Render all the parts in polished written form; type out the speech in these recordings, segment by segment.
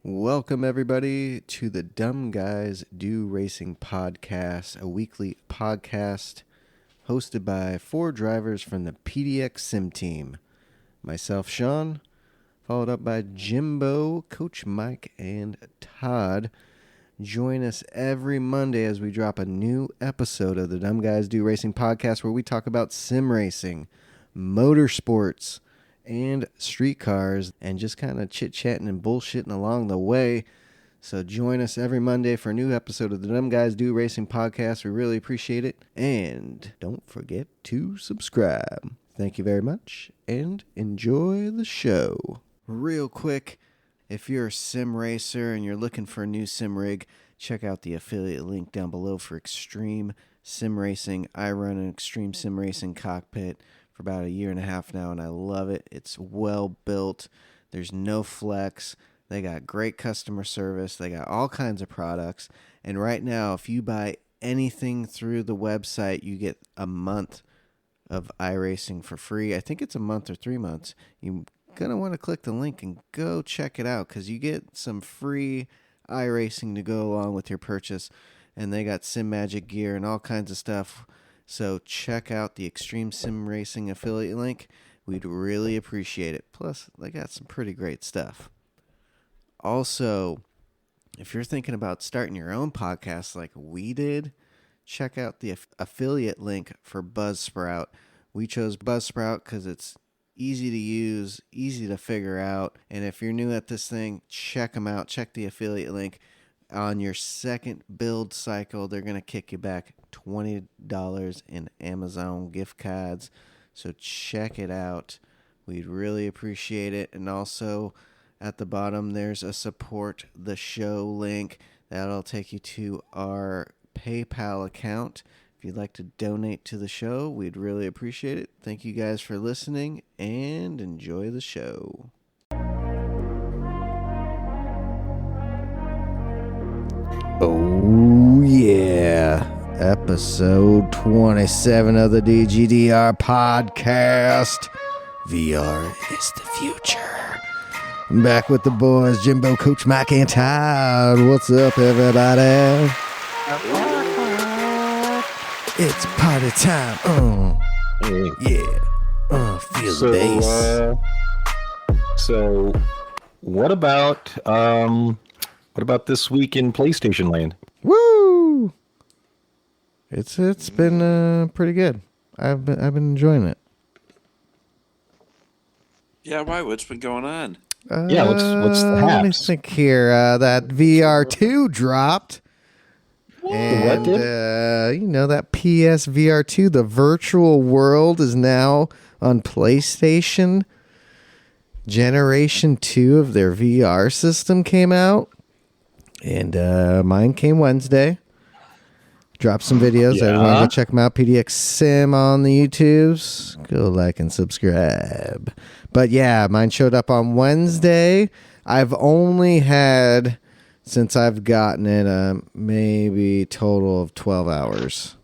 Welcome, everybody, to the Dumb Guys Do Racing podcast, a weekly podcast hosted by four drivers from the PDX Sim team. Myself, Sean, followed up by Jimbo, Coach Mike, and Todd. Join us every Monday as we drop a new episode of the Dumb Guys Do Racing podcast where we talk about sim racing, motorsports, and street cars, and just kind of chit-chatting and bullshitting along the way. So join us every Monday for a new episode of the Dumb Guys Do Racing podcast. We really appreciate it. And don't forget to subscribe. Thank you very much, and enjoy the show. Real quick, if you're a sim racer and you're looking for a new sim rig, check out the affiliate link down below for Extreme Sim Racing. I run an Extreme Sim Racing cockpit for about a year and a half now, and I love it. It's well built. There's no flex. They got great customer service. They got all kinds of products. And right now, if you buy anything through the website, you get a month of iRacing for free. I think it's a month or 3 months. You're going to want to click the link and go check it out because you get some free iRacing to go along with your purchase. And they got Sim Magic gear and all kinds of stuff. So check out the Extreme Sim Racing affiliate link. We'd really appreciate it. Plus, they got some pretty great stuff. Also, if you're thinking about starting your own podcast like we did, check out the affiliate link for Buzzsprout. We chose Buzzsprout because it's easy to use, easy to figure out. And if you're new at this thing, check them out. Check the affiliate link. On your second build cycle, they're going to kick you back $20 in Amazon gift cards. So check it out. We'd really appreciate it. And also at the bottom, there's a support the show link. That'll take you to our PayPal account. If you'd like to donate to the show, we'd really appreciate it. Thank you guys for listening and enjoy the show. Oh, yeah. Episode 27 of the DGDR podcast. VR is the future. I'm back with the boys, Jimbo, Coach Mike, and Todd. What's up, everybody? It's party time. Yeah. Feel the bass. So, what about this week in PlayStation Land? Woo! It's been pretty good. I've been enjoying it. Yeah, why? What's been going on? What's the haps? Let me think here. That VR2 dropped. And, what did? That PSVR2, the virtual world, is now on PlayStation. Generation 2 of their VR system came out. And mine came Wednesday. Dropped some videos. Yeah. Everyone go check them out. PDX Sim on the YouTubes. Go like and subscribe. But yeah, mine showed up on Wednesday. I've only had, since I've gotten it, maybe total of 12 hours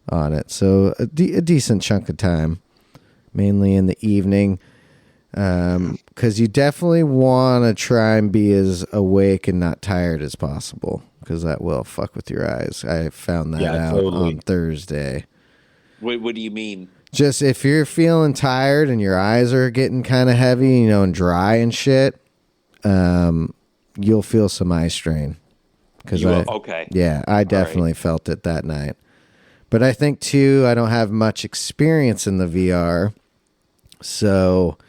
on it. So a decent chunk of time, mainly in the evening. Because you definitely want to try and be as awake and not tired as possible, because that will fuck with your eyes. I found that out on Thursday. What do you mean? Just if you're feeling tired and your eyes are getting kind of heavy, and dry and shit, you'll feel some eye strain. Okay. Yeah, I definitely felt it that night. But I think too, I don't have much experience in the VR, so.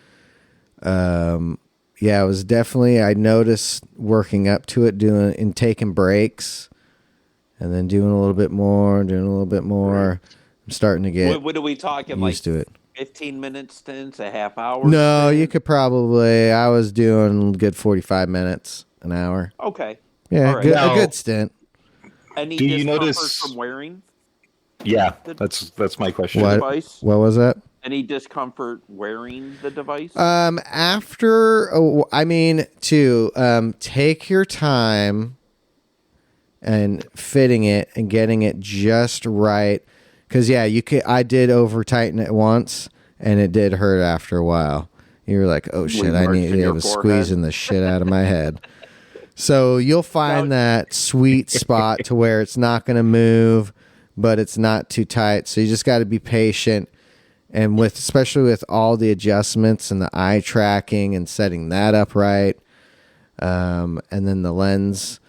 It was definitely, I noticed working up to it, taking breaks and then doing a little bit more. I'm starting to get what are we talking, used to it. 15 minutes stints, a half hour? No, you could probably, I was doing good 45 minutes, an hour. Okay. Yeah, right. a good stint. Any do you discomfort notice from wearing? Yeah, that's my question. What was that? Any discomfort wearing the device? Take your time and fitting it and getting it just right. Because, I did over tighten it once, and it did hurt after a while. You were like, oh, shit, I was squeezing the shit out of my head. So you'll find that sweet spot to where it's not going to move, but it's not too tight. So you just got to be patient. And especially with all the adjustments and the eye tracking and setting that up right. And then the lenses,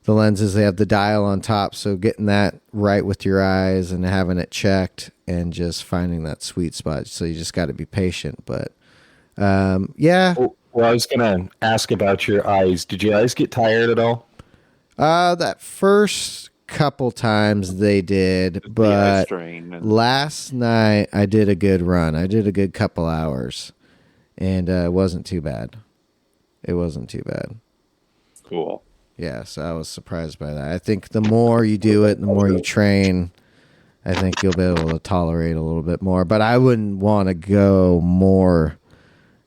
they have the dial on top. So getting that right with your eyes and having it checked and just finding that sweet spot. So you just got to be patient. But yeah. Well, I was going to ask about your eyes. Did your eyes get tired at all? That first couple times they did, but last night I did a good run. I did a good couple hours, and it wasn't too bad. It wasn't too bad. Cool. Yeah, so I was surprised by that. I think the more you do it, the more you train, I think you'll be able to tolerate a little bit more. But I wouldn't want to go more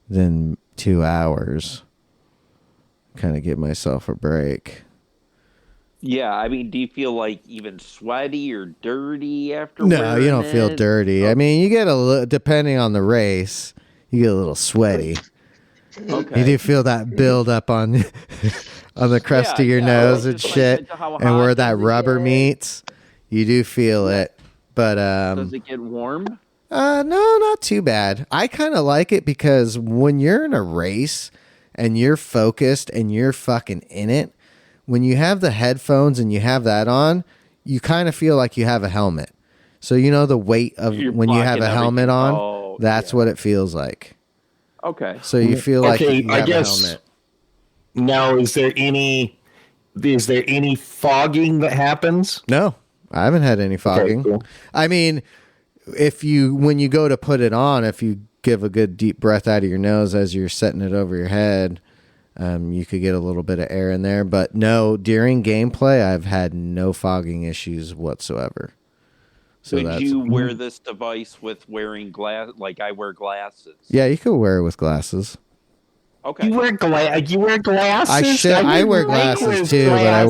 than 2 hours. Kind of give myself a break. Yeah, I mean, do you feel like even sweaty or dirty after? No, you don't feel dirty. I mean, you get a little, depending on the race, you get a little sweaty. Okay. You do feel that build up on on the crest of your nose and shit, and where that rubber meets, you do feel it. But does it get warm? No, not too bad. I kind of like it because when you're in a race and you're focused and you're fucking in it, when you have the headphones and you have that on, you kind of feel like you have a helmet. So you know the weight of when you have a helmet on, that's what it feels like. Okay. So you feel like you have a helmet. Now, is there any fogging that happens? No, I haven't had any fogging. Okay, cool. I mean, when you go to put it on, if you give a good deep breath out of your nose as you're setting it over your head, you could get a little bit of air in there. But no, during gameplay, I've had no fogging issues whatsoever. So would you wear this device with wearing like I wear glasses? Yeah, you could wear it with glasses. Okay. You wear glasses? I wear glasses too, but I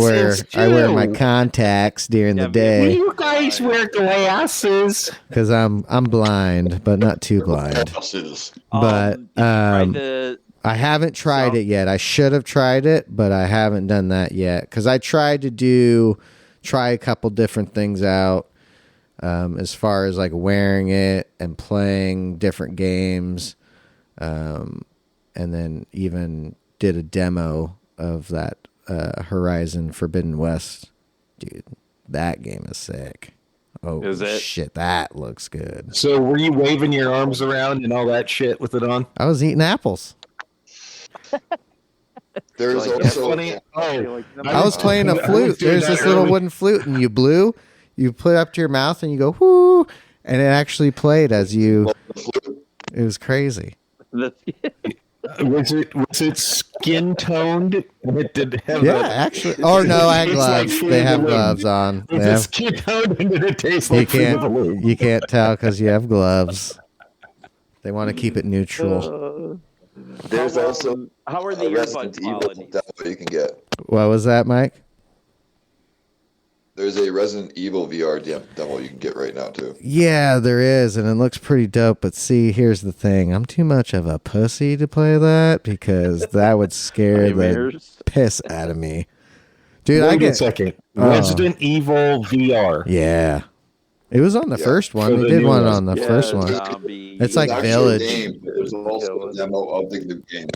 wear my contacts during the day. You guys wear glasses? Because I'm blind, but not too blind. But I haven't tried it yet. I should have tried it, but I haven't done that yet. Because I tried to try a couple different things out. As far as like wearing it and playing different games, and then even did a demo of that Horizon Forbidden West. Dude, that game is sick. Oh, is it? Shit, that looks good. So were you waving your arms around and all that shit with it on? I was eating apples. There's also I was playing a flute. There's this little wooden flute, and you blew. You put it up to your mouth and you go, whoo, and it actually played as you. It was crazy. Was it skin toned? It did have actually. Oh no, I had gloves. They have gloves on. Was it skin toned and did it taste like you can't tell because you have gloves. They want to keep it neutral. There's also how are the earbud quality? That's what you can get. What was that, Mike? There's a Resident Evil VR demo you can get right now, too. Yeah, there is, and it looks pretty dope. But see, here's the thing. I'm too much of a pussy to play that because that would scare the piss out of me. Dude, Wait a second. Resident Evil VR. Yeah. It was on the first one. They did one on the first one. It's like Village. There's also a demo of the game.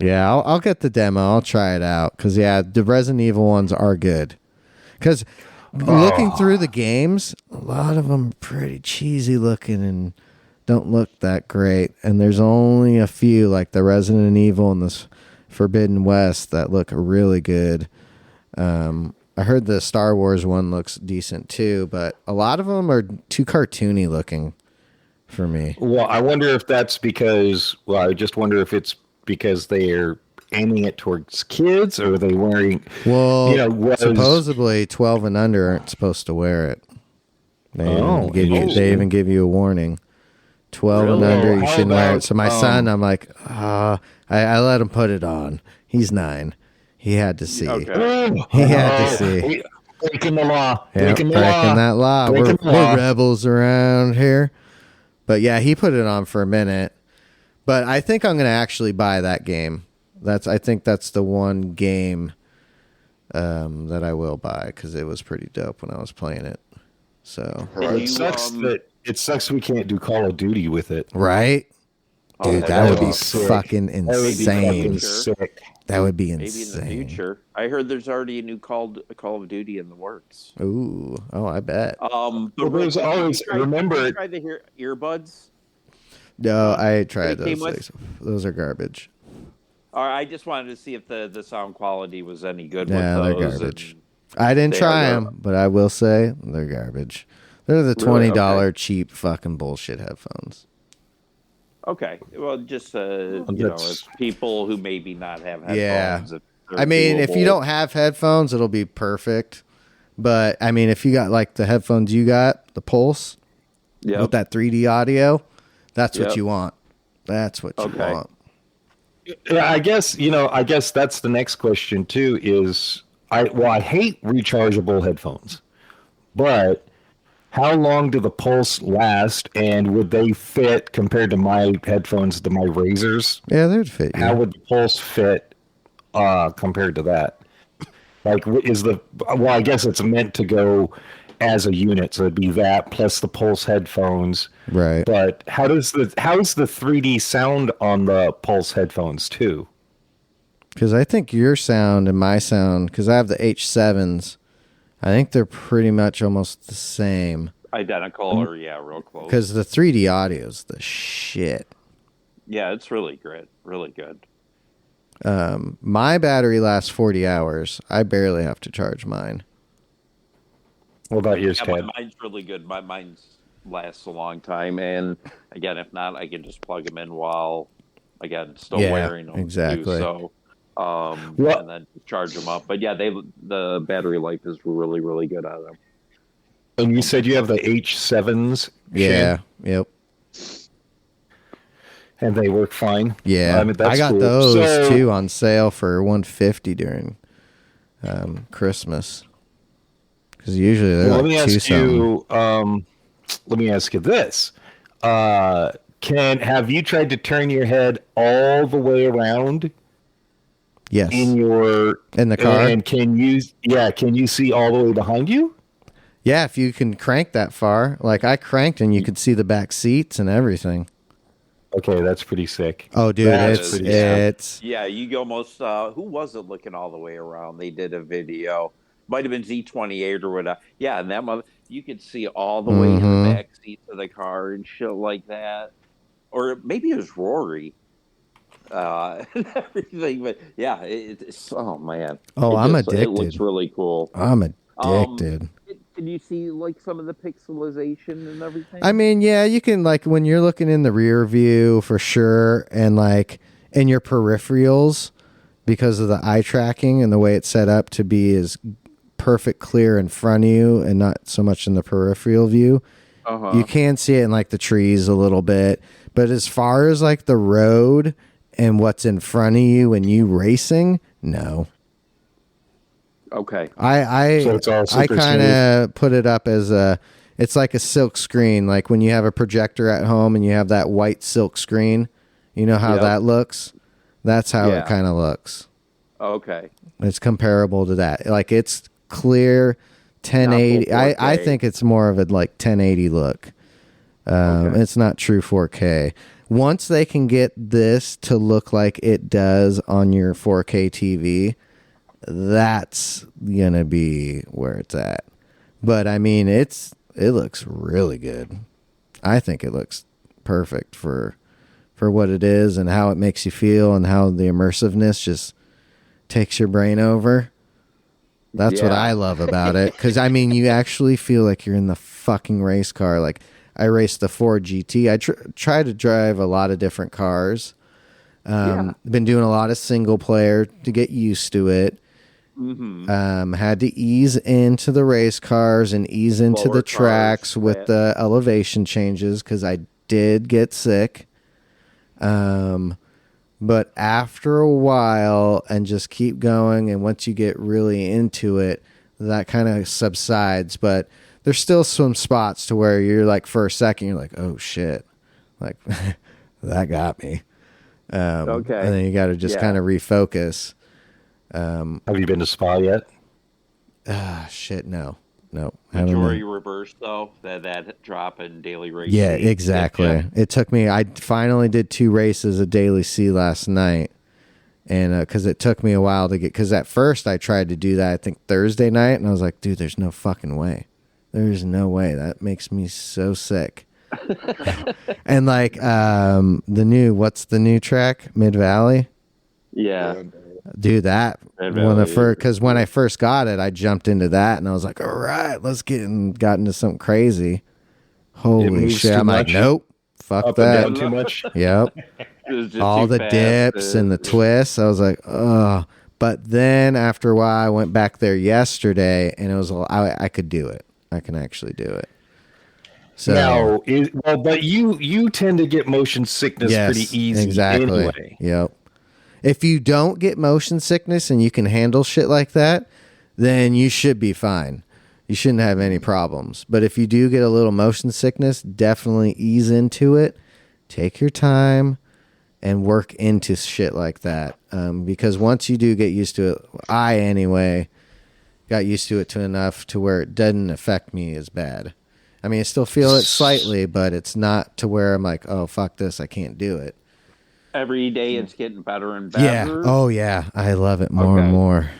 Yeah, I'll get the demo. I'll try it out. Because, yeah, the Resident Evil ones are good. Because looking through the games, a lot of them are pretty cheesy looking and don't look that great. And there's only a few, like the Resident Evil and the Forbidden West, that look really good. I heard the Star Wars one looks decent too, but a lot of them are too cartoony looking for me. Well, I wonder if that's because, I just wonder if it's because they're aiming it towards kids, or are they wearing? Well, supposedly 12 and under aren't supposed to wear it. They even give you a warning. 12 and under, you shouldn't wear it. So my son, I'm like, I let him put it on. He's 9. He had to see. Okay. He had to see. Breaking the law. Breaking that law. We're rebels around here. But yeah, he put it on for a minute. But I think I'm going to actually buy that game. I think that's the one game that I will buy because it was pretty dope when I was playing it. So It sucks we can't do Call of Duty with it. right, dude, Oh, that would be sick. fucking That would be insane. fucking sick. That would be Maybe insane. in the future. I heard there's already a new Call of Duty in the works. Ooh, oh, I bet. Well, there's always remember. Try the earbuds. No, I tried They came those things. Those are garbage. Or I just wanted to see if the sound quality was any good. Yeah, with they're those, garbage. I didn't try them, but I will say they're garbage. They're the $20 cheap fucking bullshit headphones. Okay, well, just it's people who maybe not have headphones. Yeah, I mean, if you don't have headphones, it'll be perfect. But I mean, if you got like the headphones you got, the Pulse, with that 3D audio, that's what you want. That's what you want. Yeah, I guess that's the next question too. Is I hate rechargeable headphones, but how long do the Pulse last, and would they fit compared to my headphones, to my Razors? Yeah, they'd fit. How would the Pulse fit compared to that? Like, I guess it's meant to go as a unit, so it'd be that plus the Pulse headphones. Right. But how's the 3D sound on the Pulse headphones too? Because I think your sound and my sound, because I have the H7s, I think they're pretty much almost the same. Identical or real close. Because the 3D audio is the shit. Yeah, it's really great. Really good. My battery lasts 40 hours. I barely have to charge mine. What about yours, Ted? Mine's really good. Mine lasts a long time. And again, if not, I can just plug them in while, again, still wearing them. Exactly. Too, so, and then charge them up. But yeah, the battery life is really, really good on them. And you said you have the H7s? Yeah. Yep. And they work fine? Yeah. I mean, that's I got cool. those too on sale for $150 during Christmas. Because usually they're let like me ask you. Let me ask you this: have you tried to turn your head all the way around? Yes. In the car, and can you see all the way behind you? Yeah, if you can crank that far, like I cranked, and you could see the back seats and everything. Okay, that's pretty sick. Oh, dude, it's yeah. You almost who was it looking all the way around? They did a video. Might have been Z28 or whatever. Yeah, and that you could see all the way in the back seat of the car and shit like that. Or maybe it was Rory. And everything, but yeah, it's oh man. I'm addicted. It looks really cool. I'm addicted. Can you see like some of the pixelization and everything? I mean, yeah, you can like when you're looking in the rear view for sure, and like in your peripherals because of the eye tracking and the way it's set up to be as perfect clear in front of you and not so much in the peripheral view. You can see it in like the trees a little bit, but as far as like the road and what's in front of you when you racing, no. Okay. I kind of put it up as it's like a silk screen, like when you have a projector at home and you have that white silk screen, you know how that looks? That's how it kind of looks. Okay. It's comparable to that. Like it's clear 1080. I think it's more of a like 1080 look. It's not true 4K. Once they can get this to look like it does on your 4K TV, that's gonna be where it's at. But I mean, it looks really good. I think it looks perfect for what it is and how it makes you feel and how the immersiveness just takes your brain over. That's what I love about it. Because, I mean, you actually feel like you're in the fucking race car. Like, I raced the Ford GT. I try to drive a lot of different cars. Been doing a lot of single player to get used to it. Had to ease into the race cars and ease into the tracks with the elevation changes because I did get sick. But after a while and just keep going, and once you get really into it, that kind of subsides. But there's still some spots to where you're like, for a second, you're like, oh shit, like that got me. And then you got to just kind of refocus. Have you been to Spa yet? Shit, no. Majority reverse though. That drop in daily racing. Yeah, exactly. Yeah. It took me. I finally did 2 races of daily C last night, and because it took me a while to get. Because at first I tried to do that, I think Thursday night, and I was like, dude, there's no fucking way. There's no way. That makes me so sick. And like what's the new track? Mid Valley. Yeah. Do that because when I first got it, I jumped into that and I was like, all right, let's got into something crazy. Holy shit! I'm like, nope, fuck Up that. and down too much. Yep. All the dips and the twists. I was like, oh. But then after a while, I went back there yesterday and it was I could do it. I can actually do it. So now, but you tend to get motion sickness pretty easy. Exactly. Anyway. Yep. If you don't get motion sickness and you can handle shit like that, then you should be fine. You shouldn't have any problems. But if you do get a little motion sickness, definitely ease into it. Take your time and work into shit like that. Because once you do get used to it, I anyway got used to it to enough to where it doesn't affect me as bad. I mean, I still feel it slightly, but it's not to where I'm like, oh, fuck this, I can't do it. Every day it's getting better and better. Yeah. Oh, yeah. I love it more and more.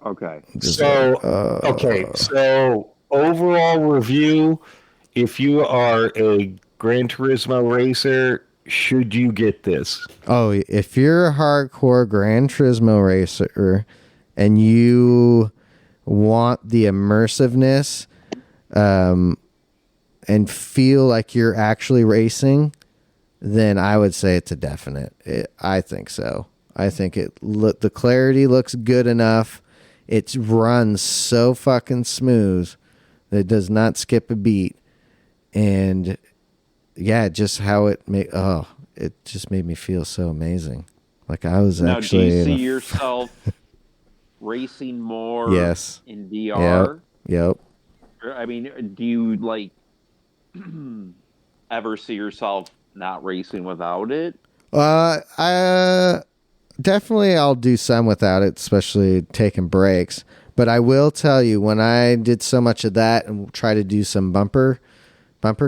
Okay. So overall review, if you are a Gran Turismo racer, should you get this? Oh, if you're a hardcore Gran Turismo racer and you want the immersiveness and feel like you're actually racing, then I would say it's a definite. I think so. I think the clarity looks good enough. It runs so fucking smooth that it does not skip a beat. And yeah, just how it just made me feel so amazing. Like I was now, actually. Do you see yourself racing more? Yes. In VR. Yep. I mean, do you ever see yourself not racing without it? I definitely I'll do some without it, especially taking breaks. But I will tell you, when I did so much of that and try to do some bumper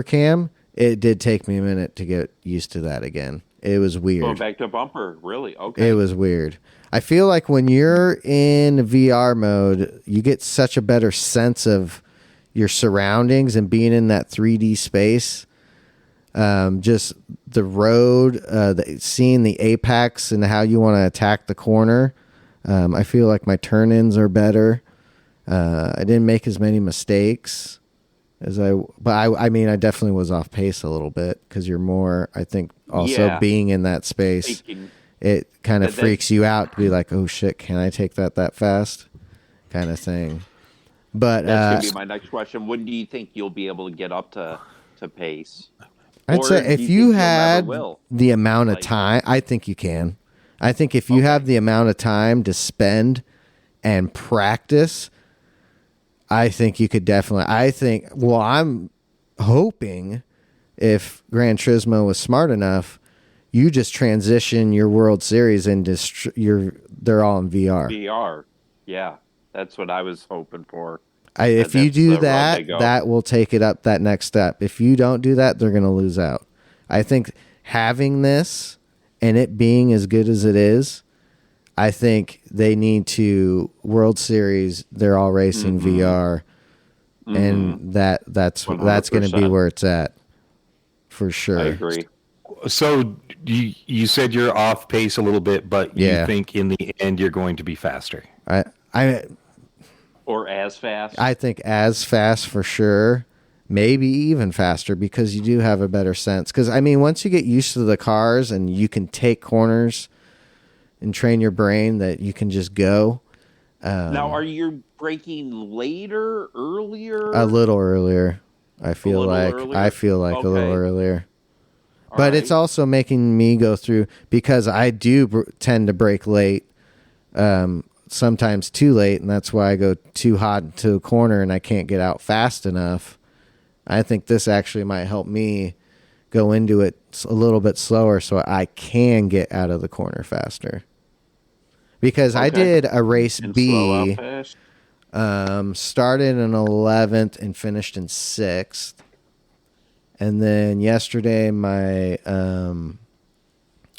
cam, it did take me a minute to get used to that again. It was weird. Going back to bumper, really? Okay. It was weird. I feel like when you're in VR mode, you get such a better sense of your surroundings and being in that 3D space. Just the road, seeing the apex and how you want to attack the corner. I feel like my turn-ins are better. I didn't make as many mistakes but I mean, I definitely was off pace a little bit because you're more, I think, also being in that space, it kind of freaks you out to be like, oh shit, can I take that fast? Kind of thing. But that's gonna be my next question. When do you think you'll be able to get up to pace? I'd say if you had the amount of time, I think you can. I think if you have the amount of time to spend and practice, I think you could definitely. I'm hoping if Gran Turismo was smart enough, you just transition your World Series into they're all in VR. VR, yeah, that's what I was hoping for. If you do that, that will take it up that next step. If you don't do that, they're going to lose out. I think having this and it being as good as it is, I think they need to World Series. They're all racing VR, and that's going to be where it's at for sure. I agree. So you said you're off pace a little bit, but you think in the end you're going to be faster. Or as fast? I think as fast for sure. Maybe even faster because you do have a better sense. Because, I mean, once you get used to the cars and you can take corners and train your brain that you can just go. Now, are you braking later, earlier? A little earlier. I feel like a little earlier. But it's also making me go through because I do tend to brake late. Sometimes too late, and that's why I go too hot into a corner and I can't get out fast enough. I think this actually might help me go into it a little bit slower so I can get out of the corner faster. Because I did a race B Started in 11th and finished in 6th. And then yesterday, my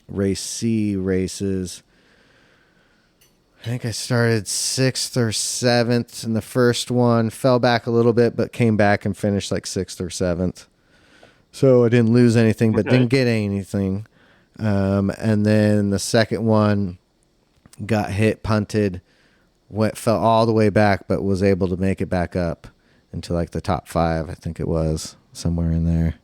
race C races, I think I started 6th or 7th in the first one, fell back a little bit, but came back and finished like 6th or 7th. So I didn't lose anything, but didn't get anything. And then the second one got hit, punted, fell all the way back, but was able to make it back up into like the top 5, I think it was, somewhere in there.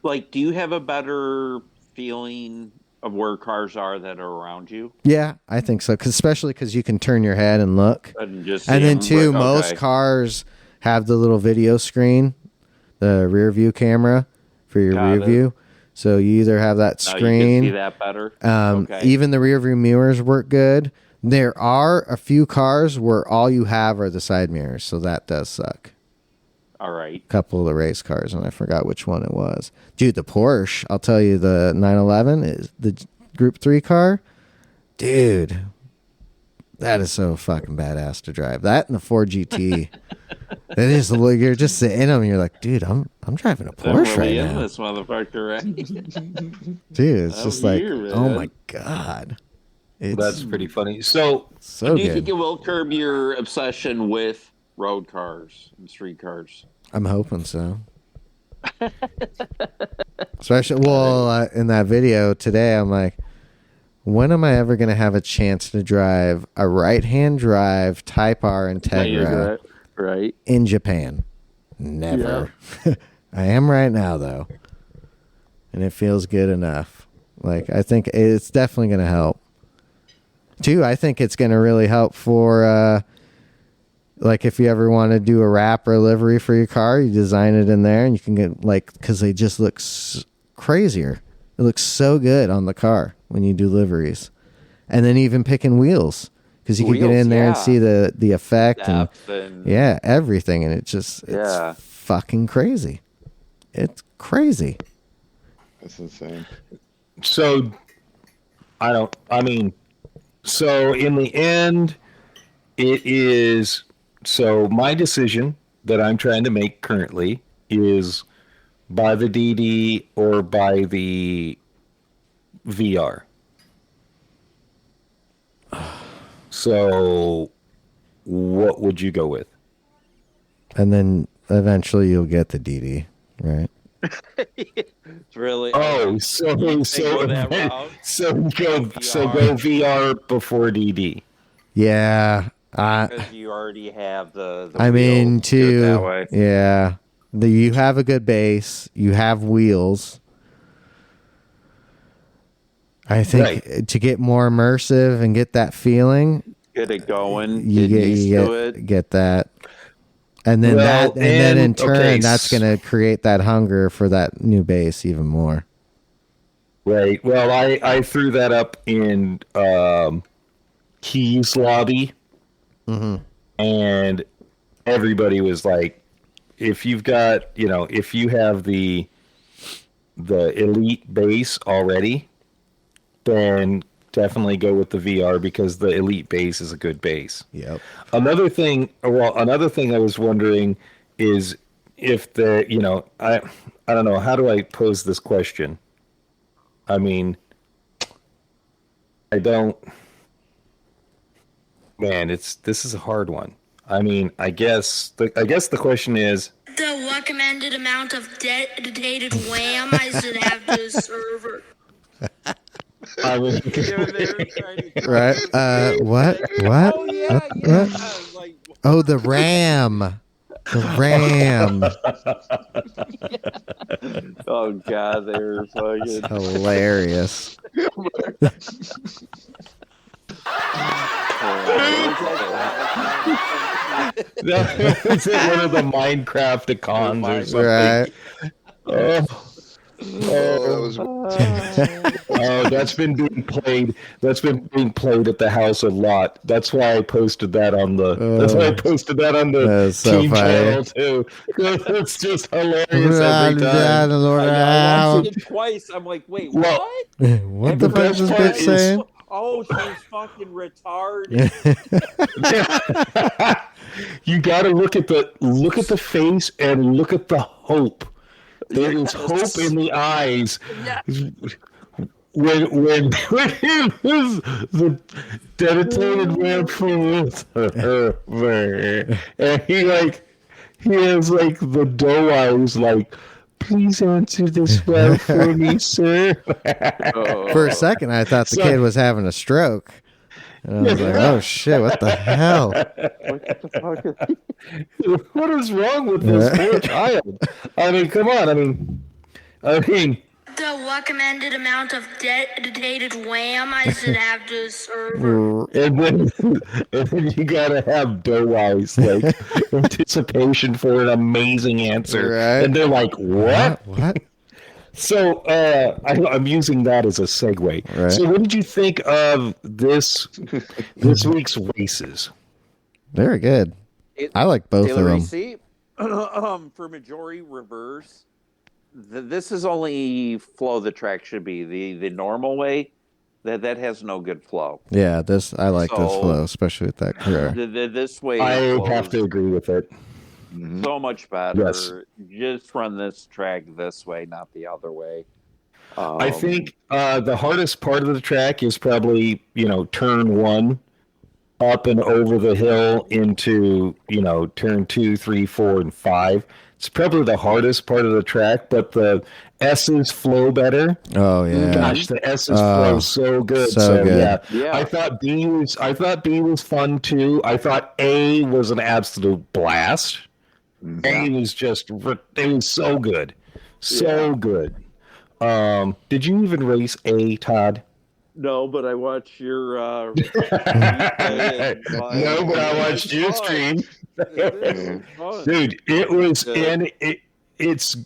Like, do you have a better feeling of where cars are that are around you? Yeah, I think so, especially because you can turn your head and look. And then too, most cars have the little video screen, the rear view camera for your rear view. So you either have that screen. You can see that better. Even the rear view mirrors work good. There are a few cars where all you have are the side mirrors, so that does suck. All right. A couple of the race cars, and I forgot which one it was. Dude, the Porsche, I'll tell you, the 911 is the Group 3 car. Dude, that is so fucking badass to drive. That and the Ford GT. It is, you're just sitting in them, and you're like, dude, I'm driving a Porsche right now. This motherfucker, right? Dude, it's just like, oh my God. That's pretty funny. So do you think it will curb your obsession with road cars and street cars? I'm hoping so. Especially, in that video today, I'm like, when am I ever going to have a chance to drive a right-hand drive Type R Integra in Japan? Never. Yeah. I am right now, though. And it feels good enough. Like, I think it's definitely going to help. Too, I think it's going to really help for, like, if you ever want to do a wrap or a livery for your car, you design it in there, and you can get, like, because they just look crazier. It looks so good on the car when you do liveries. And then even picking wheels, because you can get in there and see the effect and everything, and it's fucking crazy. It's crazy. That's insane. So so in the end, it is, so my decision that I'm trying to make currently is buy the DD or buy the VR. So what would you go with? And then eventually you'll get the DD, right? It's really so go VR before DD. Yeah, because you already have the I mean, too. That way. Yeah, you have a good base. You have wheels. I think to get more immersive and get that feeling, get it going. Get that. And then then in turn, that's going to create that hunger for that new base even more. Right. Well, I threw that up in Keys lobby, and everybody was like, if you've got, if you have the elite base already, then definitely go with the VR, because the elite base is a good base. Yep. Another thing I was wondering is if I don't know, how do I pose this question? I mean, this is a hard one. I mean, I guess the question is, the recommended amount of dedicated RAM I should have to the server. I mean, right? What? Oh, yeah, what? Like, oh, the RAM. The RAM. Oh God, they were fucking hilarious. Is it one of the Minecraft icons or something? Right. That's been being played. That's been being played at the house a lot. That's why I posted that on the. Team channel too. It's just hilarious every time. I watched it twice. I'm like, wait, what? What the fuck is this bitch saying? Oh, she's fucking retarded. You got to look at the face and look at the hope. There is hope in the eyes. When he was the dedicated man for and he has like the doe eyes, like, please answer this well for me, sir. For a second, I thought the kid was having a stroke. And I was like, oh shit, what the hell? What is wrong with this poor child? I mean, come on. I mean. The recommended amount of dedicated RAM I should have to serve. And then you gotta have doe eyes, like anticipation for an amazing answer, right? And they're like, "What? What?" So I'm using that as a segue. Right. So, what did you think of this week's races? Very good. I like both of them. See, for majority reverse. This is only flow the track should be. The normal way, that has no good flow. Yeah, I like this flow, especially with that car. This way, I have to agree with it. So much better. Yes. Just run this track this way, not the other way. I think the hardest part of the track is probably, turn 1 up and over the hill into, turn 2, 3, 4, and 5. It's probably the hardest part of the track, but the S's flow better. Oh yeah, gosh, the S's flow so good. So good. Yeah. I thought B was fun too. I thought A was an absolute blast. A was it was so good, good. Did you even race A, Todd? No, but I watched your. No, but I watched your stream. Dude, it was, and it's.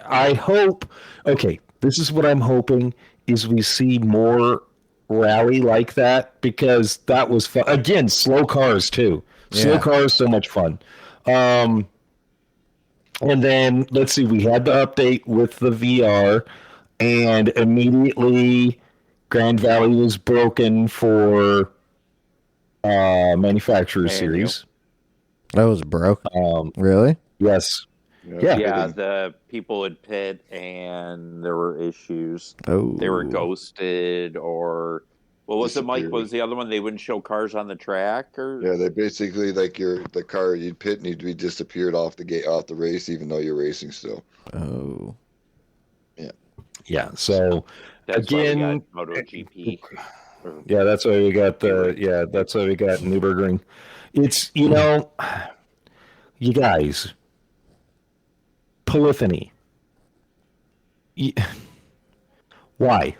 I hope. Okay, this is what I'm hoping is we see more rally like that, because that was fun. Again, slow cars too. Slow cars, so much fun. And then let's see, we had the update with the VR, and immediately Grand Valley was broken for Manufacturer Series. That was broke. Really? Yes. Yeah, the people would pit and there were issues. Oh. They were ghosted, or what was it, Mike? What was the other one? They wouldn't show cars on the track, or they basically, like, the car you'd pit and you'd be disappeared off the race, even though you're racing still. Oh. Yeah. So that's again, why we got MotoGP. Yeah, that's why we got that's why we got Nürburgring. It's, you guys, polyphony. Why?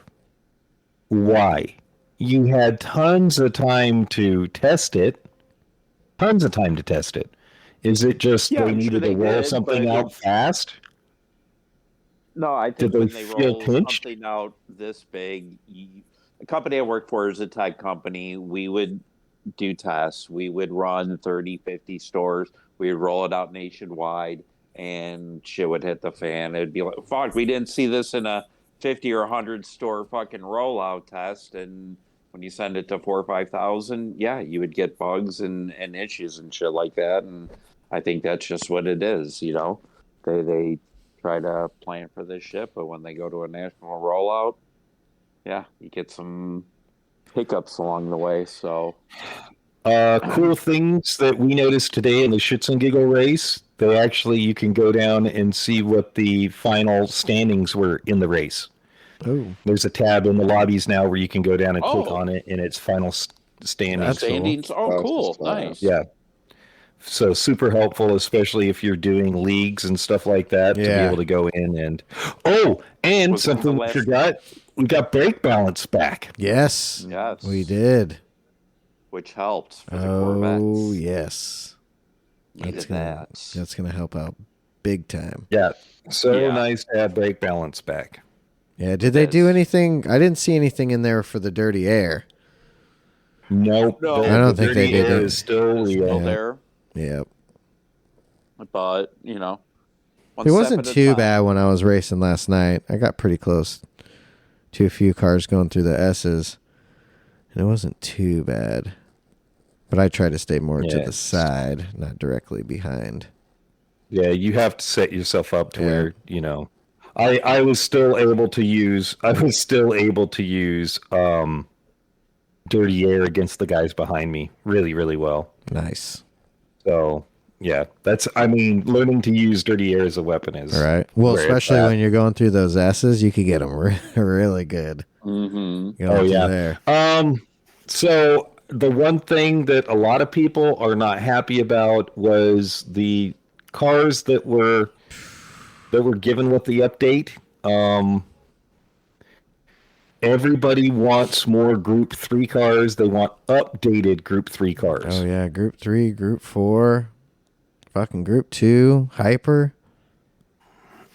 You had tons of time to test it. Is it just they needed to roll something out fast? No, I think when they roll pinched? something out this big, the company I work for is a tech company. We would do tests. We would run 30, 50 stores. We would roll it out nationwide, and shit would hit the fan. It'd be like, fuck, we didn't see this in a 50 or 100 store fucking rollout test. And when you send it to 4,000 or 5,000, you would get bugs and issues and shit like that. And I think that's just what it is, They try to plan for this shit, but when they go to a national rollout, you get some hiccups along the way. So cool things that we noticed today in the Shits and Giggle race, you can go down and see what the final standings were in the race. Oh, there's a tab in the lobbies now where you can go down and click on it in its final standings. Cool. Oh, cool. Nice. Yeah. So super helpful, especially if you're doing leagues and stuff like that, to be able to go in and something we forgot, we got brake balance back. Yes, we did, which helped for the Corvettes. Oh yes, that's gonna help out big time. Yeah, nice to have brake balance back. Yeah, did they do anything? I didn't see anything in there for the dirty air. Nope. No, I don't think they did. It is still there. Yep. But, it wasn't too bad when I was racing last night. I got pretty close to a few cars going through the S's, and it wasn't too bad. But I try to stay more to Yeah. the side, not directly behind. Yeah, you have to set yourself up to where, you know, I was still able to use dirty air against the guys behind me really, really well. Nice. So yeah, learning to use dirty air as a weapon is Right. Well, where it's especially at. when you're going through those S's, you could get them really good. Mm-hmm. Oh yeah. There. So the one thing that a lot of people are not happy about was the cars that were given with the update. Everybody wants more Group 3 cars. They want updated Group 3 cars. Oh yeah, Group 3, Group 4, fucking Group 2, Hyper.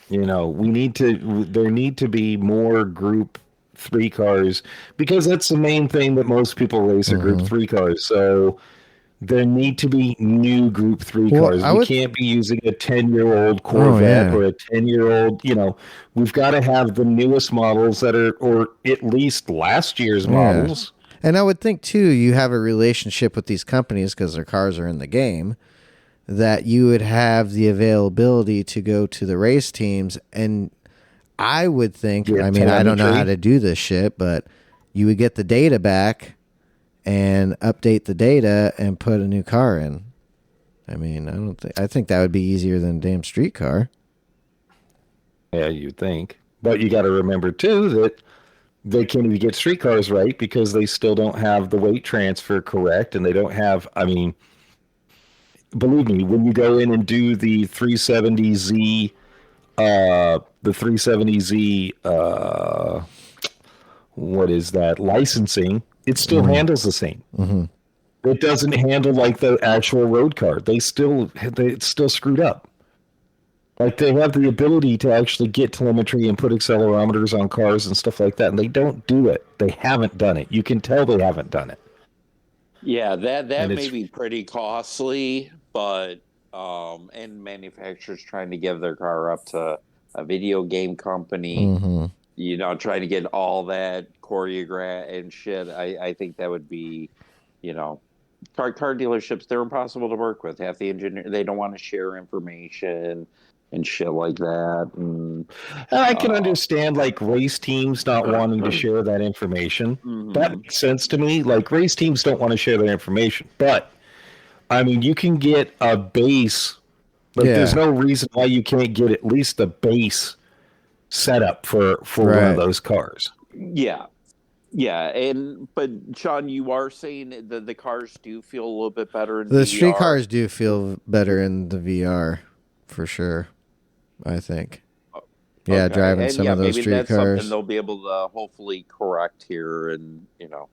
You know, there need to be more Group 3 cars because that's the main thing that most people race are Group 3 cars. So there need to be new Group 3 cars. We can't be using a 10-year-old Corvette or a 10-year-old, you know, we've got to have the newest models that are, or at least last year's models. And I would think, too, you have a relationship with these companies because their cars are in the game, that you would have the availability to go to the race teams. And I would think, I mean, I don't know how to do this shit, but you would get the data back and update the data and put a new car in. I mean, I think that would be easier than a damn street car. Yeah, you'd think. But you got to remember, too, that they can't even get street cars right because they still don't have the weight transfer correct. And they don't have, I mean, believe me, when you go in and do the 370Z, what is that, licensing, it still handles the same. It doesn't handle like the actual road car. It's still screwed up. Like they have the ability to actually get telemetry and put accelerometers on cars and stuff like that, and they don't do it. They haven't done it. You can tell they haven't done it. Yeah, that may be pretty costly, but and manufacturers trying to give their car up to a video game company, you know, trying to get all that choreographed and shit. I think that would be, you know, car dealerships, they're impossible to work with. Half the engineer, they don't want to share information and shit like that. And I can understand like race teams not wanting to share that information. That makes sense to me. Like race teams don't want to share that information, but I mean, you can get a base, but there's no reason why you can't get at least the base setup for one of those cars. Yeah. But Sean, you are saying that the cars do feel a little bit better in the VR. street cars do feel better in the VR, for sure. I think. Yeah, driving some of those street cars. Something they'll be able to hopefully correct here in, you know,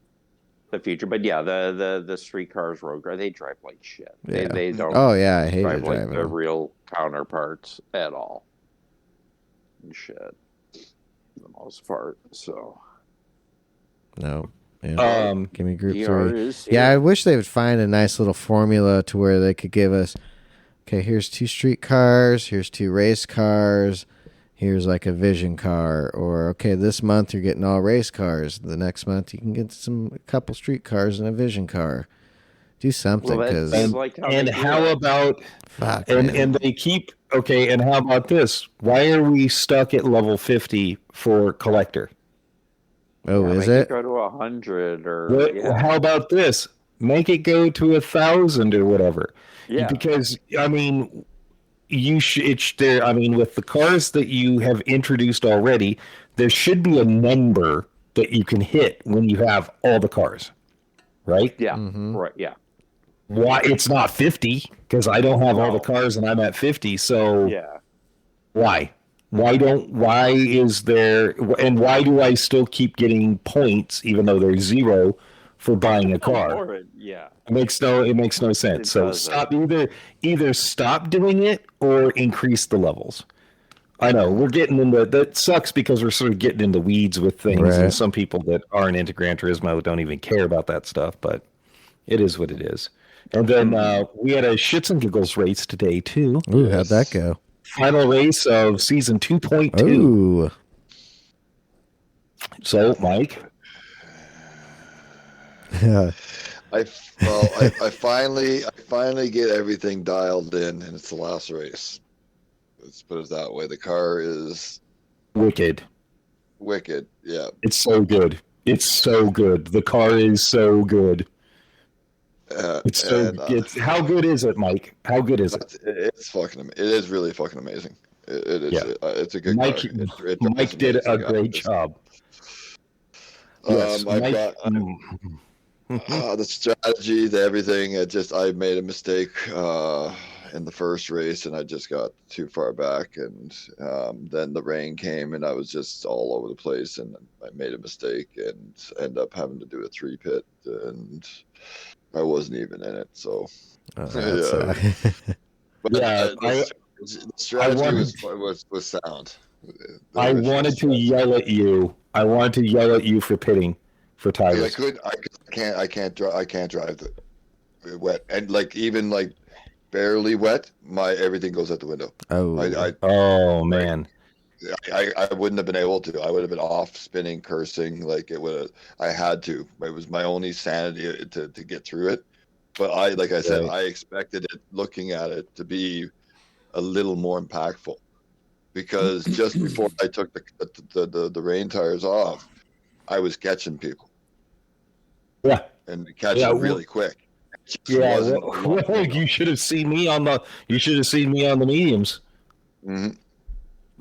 the future. But yeah, the street cars, road cars, they drive like shit. Yeah. They don't. Oh yeah, I hate drive driving like the real counterparts at all. And shit, for the most part. So. No. Yeah. Give me Group 3. Yeah, I wish they would find a nice little formula to where they could give us, okay, here's 2 street cars, here's 2 race cars, here's like a vision car, or okay, this month you're getting all race cars. The next month you can get a couple street cars and a vision car. Do something, because how about and they keep and how about this? Why are we stuck at level 50 for collector? Oh, is it? Go to 100 or how about this? Make it go to 1,000 or whatever. Yeah. Because I mean, I mean, with the cars that you have introduced already, there should be a number that you can hit when you have all the cars, right? Yeah. Right. Yeah. Why it's not 50? Because I don't have all the cars and I'm at 50. So why? Why is there, and why do I still keep getting points even though there's 0 for buying a car? It makes no sense. So stop either stop doing it or increase the levels. I know we're getting into that. Sucks because we're sort of getting into weeds with things, and some people that aren't into Gran Turismo don't even care about that stuff. But it is what it is. And then we had a Shits and Giggles race today too. Ooh, how'd that go? Final race of season 2.2. Ooh. So, Mike. I finally get everything dialed in, and it's the last race. Let's put it that way. The car is Wicked. Yeah. It's so good. It's so good. The car is so good. It's so. It's how good is it, Mike? How good is it? It's fucking. It is really fucking amazing. It is. Yeah. It's a good Mike. car. Mike did a great job. Yes, I've Mike. got the strategy, everything. I made a mistake in the first race, and I just got too far back, and then the rain came, and I was just all over the place, and I made a mistake and ended up having to do a 3-pit, and I wasn't even in it. So, But the strategy was sound. I wanted to yell at you. I wanted to yell at you for pitting for tires. I can't drive the wet, and even barely wet. Everything goes out the window. Oh man. I wouldn't have been able to. I would have been off spinning, cursing. I had to. It was my only sanity to get through it. But I said, I expected it, looking at it, to be a little more impactful, because just before I took the rain tires off, I was catching people. Yeah. And catching really quick. Yeah. Well, you should have seen me on the. You should have seen me on the mediums. Mm-hmm.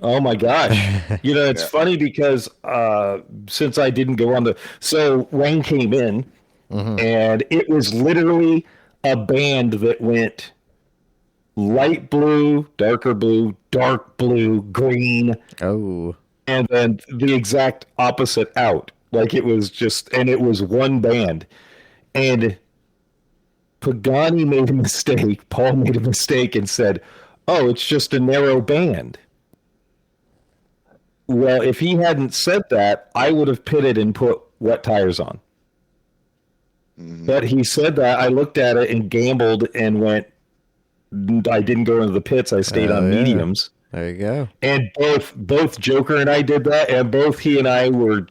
Oh my gosh! It's funny because since I didn't go on so rain came in, and it was literally a band that went light blue, darker blue, dark blue, green. Oh. And then the exact opposite out. It was one band, and Pagani made a mistake. Paul made a mistake and said, "Oh, it's just a narrow band." Well, if he hadn't said that, I would have pitted and put wet tires on. Mm-hmm. But he said that. I looked at it and gambled and went, I didn't go into the pits. I stayed on mediums. There you go. And both Joker and I did that, and both he and I were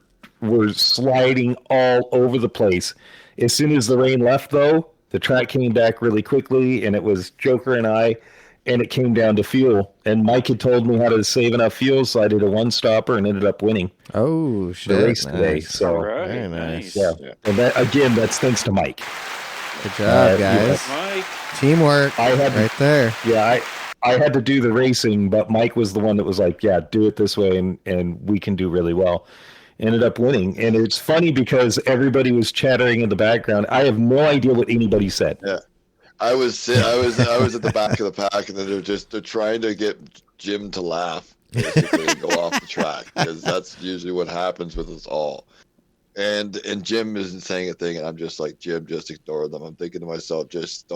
sliding all over the place. As soon as the rain left, though, the track came back really quickly, and it was Joker and I, and it came down to fuel. And Mike had told me how to save enough fuel, so I did a one-stopper and ended up winning. Oh, shit. The race today. So, very nice. Yeah. And that's thanks to Mike. Good job, guys. Mike. Teamwork. Right there. Yeah, I had to do the racing, but Mike was the one that was like, yeah, do it this way, and we can do really well. Ended up winning. And it's funny because everybody was chattering in the background. I have no idea what anybody said. Yeah. I was at the back of the pack, and then they're trying to get Jim to laugh, basically, and go off the track, because that's usually what happens with us all. And Jim isn't saying a thing, and I'm just like, Jim, just ignore them. I'm thinking to myself, just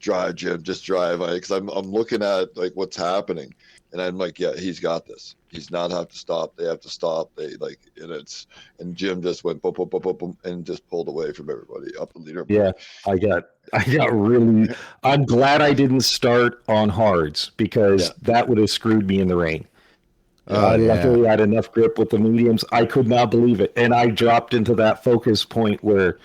drive, Jim, just drive, because I'm looking at what's happening, and I'm like, yeah, he's got this. He's not have to stop. They have to stop. And Jim just went boom, boom, boom, boom, boom, and just pulled away from everybody up the leaderboard. Yeah, I got really. I'm glad I didn't start on hards, because that would have screwed me in the rain. Luckily, I had enough grip with the mediums. I could not believe it. And I dropped into that focus point where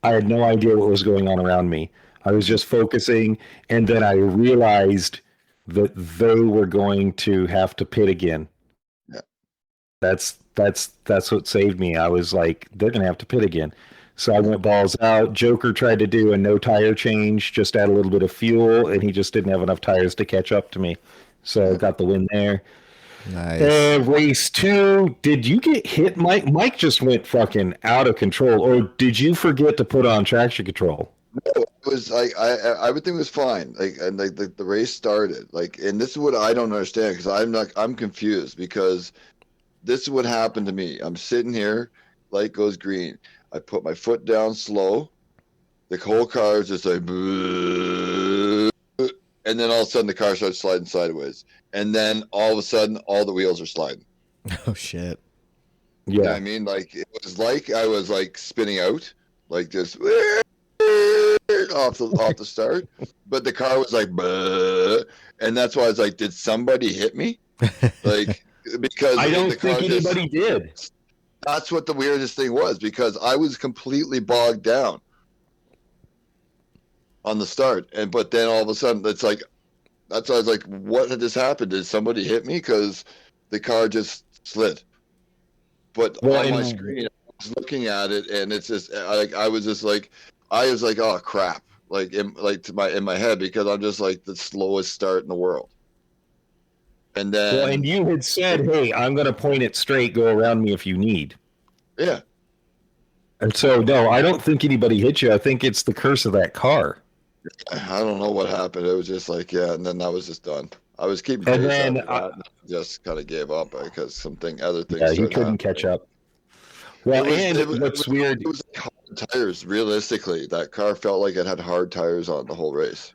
I had no idea what was going on around me. I was just focusing, and then I realized that they were going to have to pit again. Yeah. That's what saved me. I was like, they're going to have to pit again. So I went balls out. Joker tried to do a no tire change, just add a little bit of fuel, and he just didn't have enough tires to catch up to me. So I got the win there. Nice. Race 2, did you get hit, Mike? Mike just went fucking out of control, or did you forget to put on traction control? No, it was everything was fine. The race started. And this is what I don't understand, because I'm confused, because this is what happened to me. I'm sitting here, light goes green. I put my foot down slow. The whole car is just like, and then all of a sudden the car starts sliding sideways. And then all of a sudden, all the wheels are sliding. Oh, shit. Yeah. You know what I mean? It was like I was spinning out, just off the start. But the car was like, bleh. And that's why I was like, did somebody hit me? Because I don't think anybody did. That's what the weirdest thing was, because I was completely bogged down. on the start, but then all of a sudden it's like that's why I was like, what had just happened? Did somebody hit me? Because the car just slid. But on my screen, I was looking at it, and it's just I was like, oh crap, like in my head, because I'm just like the slowest start in the world. And then, and you had said, "Hey, I'm going to point it straight. Go around me if you need." Yeah. And so, no, I don't think anybody hit you. I think it's the curse of that car. I don't know what happened. It was just like, yeah, and then that was just done. I was keeping And pace then after that, and I just kind of gave up because other things. Yeah, you couldn't catch up. Well, what's weird? It was like hard tires. Realistically, that car felt like it had hard tires on the whole race.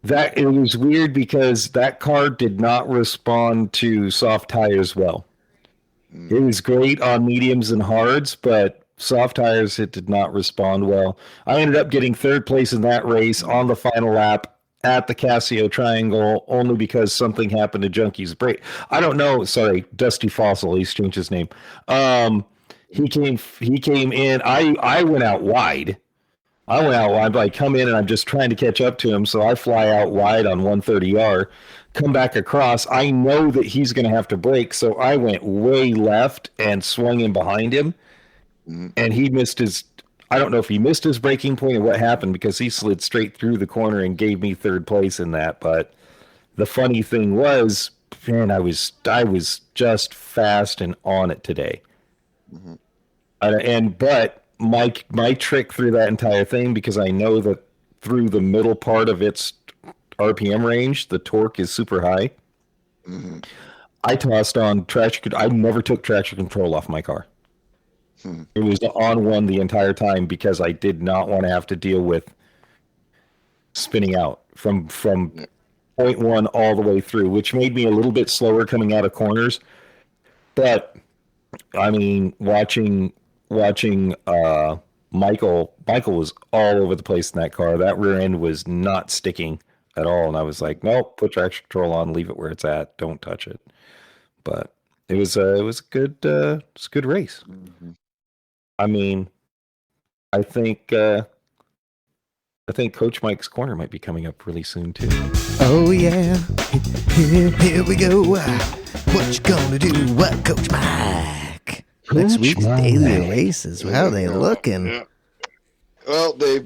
That it was weird because that car did not respond to soft tires well. It was great on mediums and hards, but soft tires, it did not respond well. I ended up getting third place in that race on the final lap at the Casio Triangle only because something happened to Junkie's brake. I don't know. Sorry, Dusty Fossil. He's changed his name. He came in. I went out wide. But I come in and I'm just trying to catch up to him. So I fly out wide on 130R, come back across. I know that he's going to have to brake. So I went way left and swung in behind him. And he missed his, I don't know if he missed his braking point or what happened, because he slid straight through the corner and gave me third place in that. But the funny thing was, man, I was just fast and on it today. But my trick through that entire thing, because I know that through the middle part of its RPM range, the torque is super high. I tossed on traction. I never took traction control off my car. It was on one the entire time because I did not want to have to deal with spinning out from point one all the way through, which made me a little bit slower coming out of corners. But I mean, watching Michael was all over the place in that car. That rear end was not sticking at all, and I was like, nope, put traction control on, leave it where it's at, don't touch it. But it was a good race. I mean, I think Coach Mike's Corner might be coming up really soon too. Oh yeah, here we go. What you gonna do? What, Coach Mike? Next week's daily races. How are they looking? Yeah. Well, they're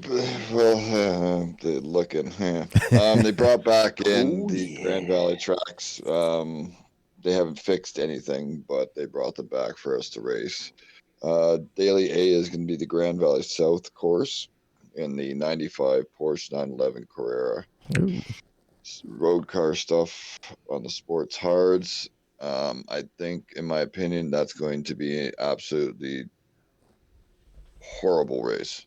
looking. Yeah. They brought back in the Grand Valley tracks. They haven't fixed anything, but they brought them back for us to race. Daily A is going to be the Grand Valley South course in the 95 Porsche 911 Carrera. Road car stuff on the sports hards. I think, in my opinion, that's going to be an absolutely horrible race.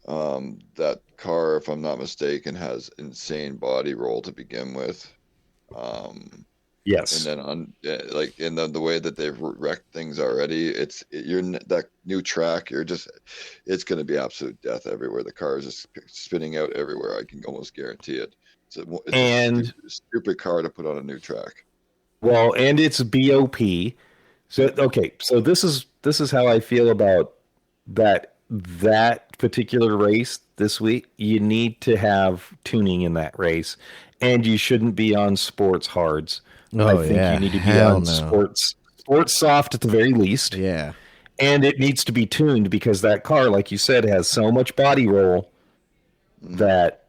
That car, if I'm not mistaken, has insane body roll to begin with. Yes. And then the way that they've wrecked things already, you're that new track. It's going to be absolute death everywhere. The car is just spinning out everywhere. I can almost guarantee it. It's a stupid car to put on a new track. Well, and it's BOP. So okay, so this is how I feel about that particular race this week. You need to have tuning in that race, and you shouldn't be on sports hards. I think you need to be on sports soft at the very least. Yeah. And it needs to be tuned, because that car, like you said, has so much body roll that,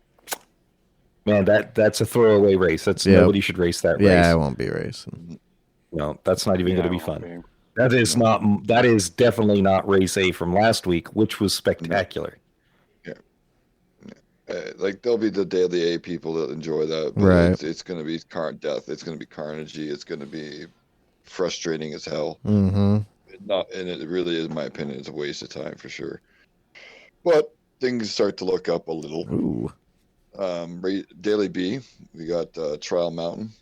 man, that's a throwaway race. Nobody should race that race. Yeah, I won't be racing. No, that's not even going to be fun. That is definitely not race A from last week, which was spectacular. There'll be the daily A people that enjoy that, but right? It's going to be death. It's going to be carnagey. It's going to be frustrating as hell. And it really is, in my opinion, it's a waste of time for sure. But things start to look up a little. Ooh. Daily B, we got Trial Mountain.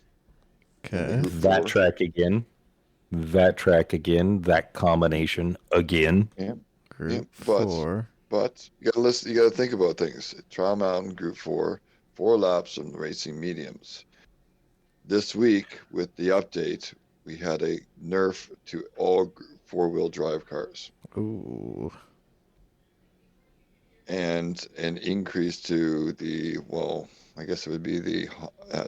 Okay. That track again. That combination again. Yeah. Group 4. But you gotta listen. You gotta think about things. Trial Mountain, Group 4, 4 laps from racing mediums. This week, with the update, we had a nerf to all 4-wheel drive cars. Ooh. and an increase to the, well, I guess it would be the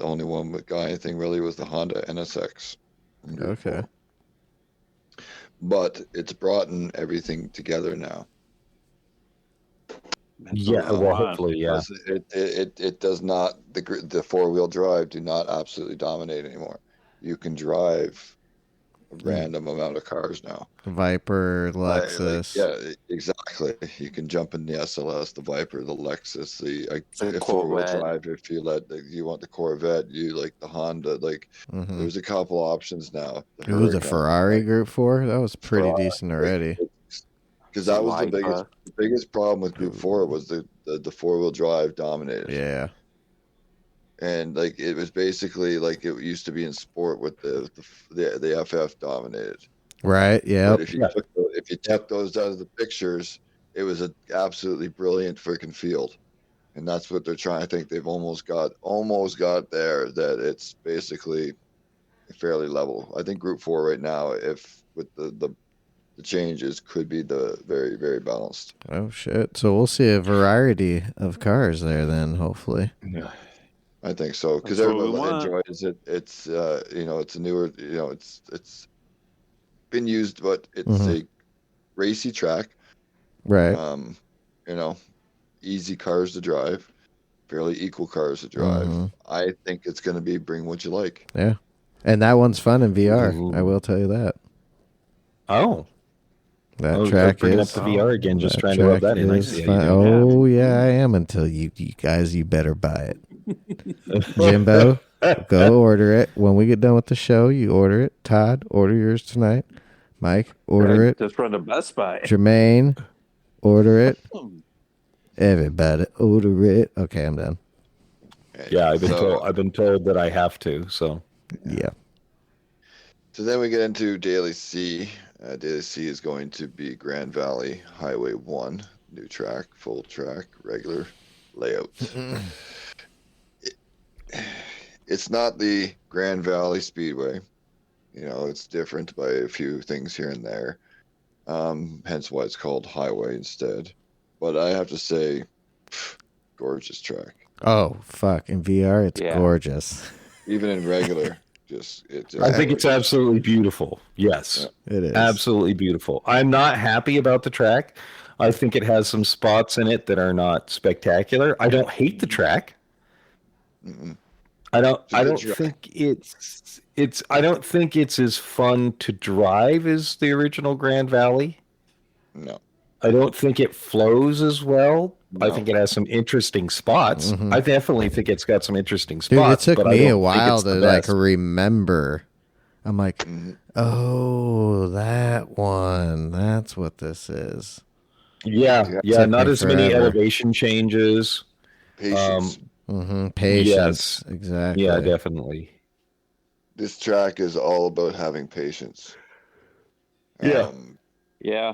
only one with guy thing really was the Honda NSX. in Group Okay. 4. But it's brought in everything together now. Yeah, well, hopefully, yeah. It does not, the four-wheel drive do not absolutely dominate anymore. You can drive a random amount of cars now. Viper, Lexus. Yeah, exactly. You can jump in the SLS, the Viper, the Lexus, the four-wheel Corvette. drive. If you you want the Corvette, you like the Honda. Like Mhm. there's a couple options now. Ooh, the Huracan, Ferrari like, Group 4? That was pretty Ferrari, decent already. because that was the Leica. biggest problem with Group 4 was the four-wheel drive dominated. Yeah. And like it was basically like it used to be in sport with the FF dominated. Right, yeah. But if you took those out of the pictures, it was an absolutely brilliant freaking field, and that's what they're trying. I think they've almost got there. That it's basically fairly level. I think Group 4 right now, if with the changes, could be the very, very balanced. Oh, shit. So we'll see a variety of cars there then, hopefully. Yeah. I think so, because That's what we everyone want. enjoys it. It's it's a newer, it's been used, but it's a racy track. Right. Easy cars to drive, fairly equal cars to drive. I think it's going to be bring what you like. Yeah. And that one's fun in VR. Ooh. I will tell you that. Oh. That track bringing is up the VR again, just that trying to rub track that in. I is see how fun. you do. Oh, yeah, I am until you guys, you better buy it. Jimbo, go order it. When we get done with the show, you order it. Todd, order yours tonight. Mike, order it. Just run to Best Buy. Jermaine, order it. Everybody, order it. Okay, I'm done. Yeah, I've been told that I have to. So Yeah. So then we get into Daily C. Daily C is going to be Grand Valley Highway 1, new track, full track, regular layout. It's not the Grand Valley Speedway. It's different by a few things here and there. Hence why it's called Highway instead. But I have to say, gorgeous track. Oh, fuck. In VR, it's gorgeous. Even in regular, I think it's absolutely beautiful. Yes, It is. absolutely beautiful. I'm not happy about the track. I think it has some spots in it that are not spectacular. I don't hate the track. Mm-mm. I don't track. think I don't think it's as fun to drive as the original Grand Valley. No. I don't think it flows as well. No. I think it has some interesting spots. I definitely think it's got some interesting Dude, spots. it took but I me a don't think while it's to the like best. remember. I'm like, Mhm. oh, that one. That's what this is. Yeah, Took not me as many forever. elevation changes. Patience. Patience. Yes. Exactly. Yeah, definitely. This track is all about having patience. Yeah. Yeah.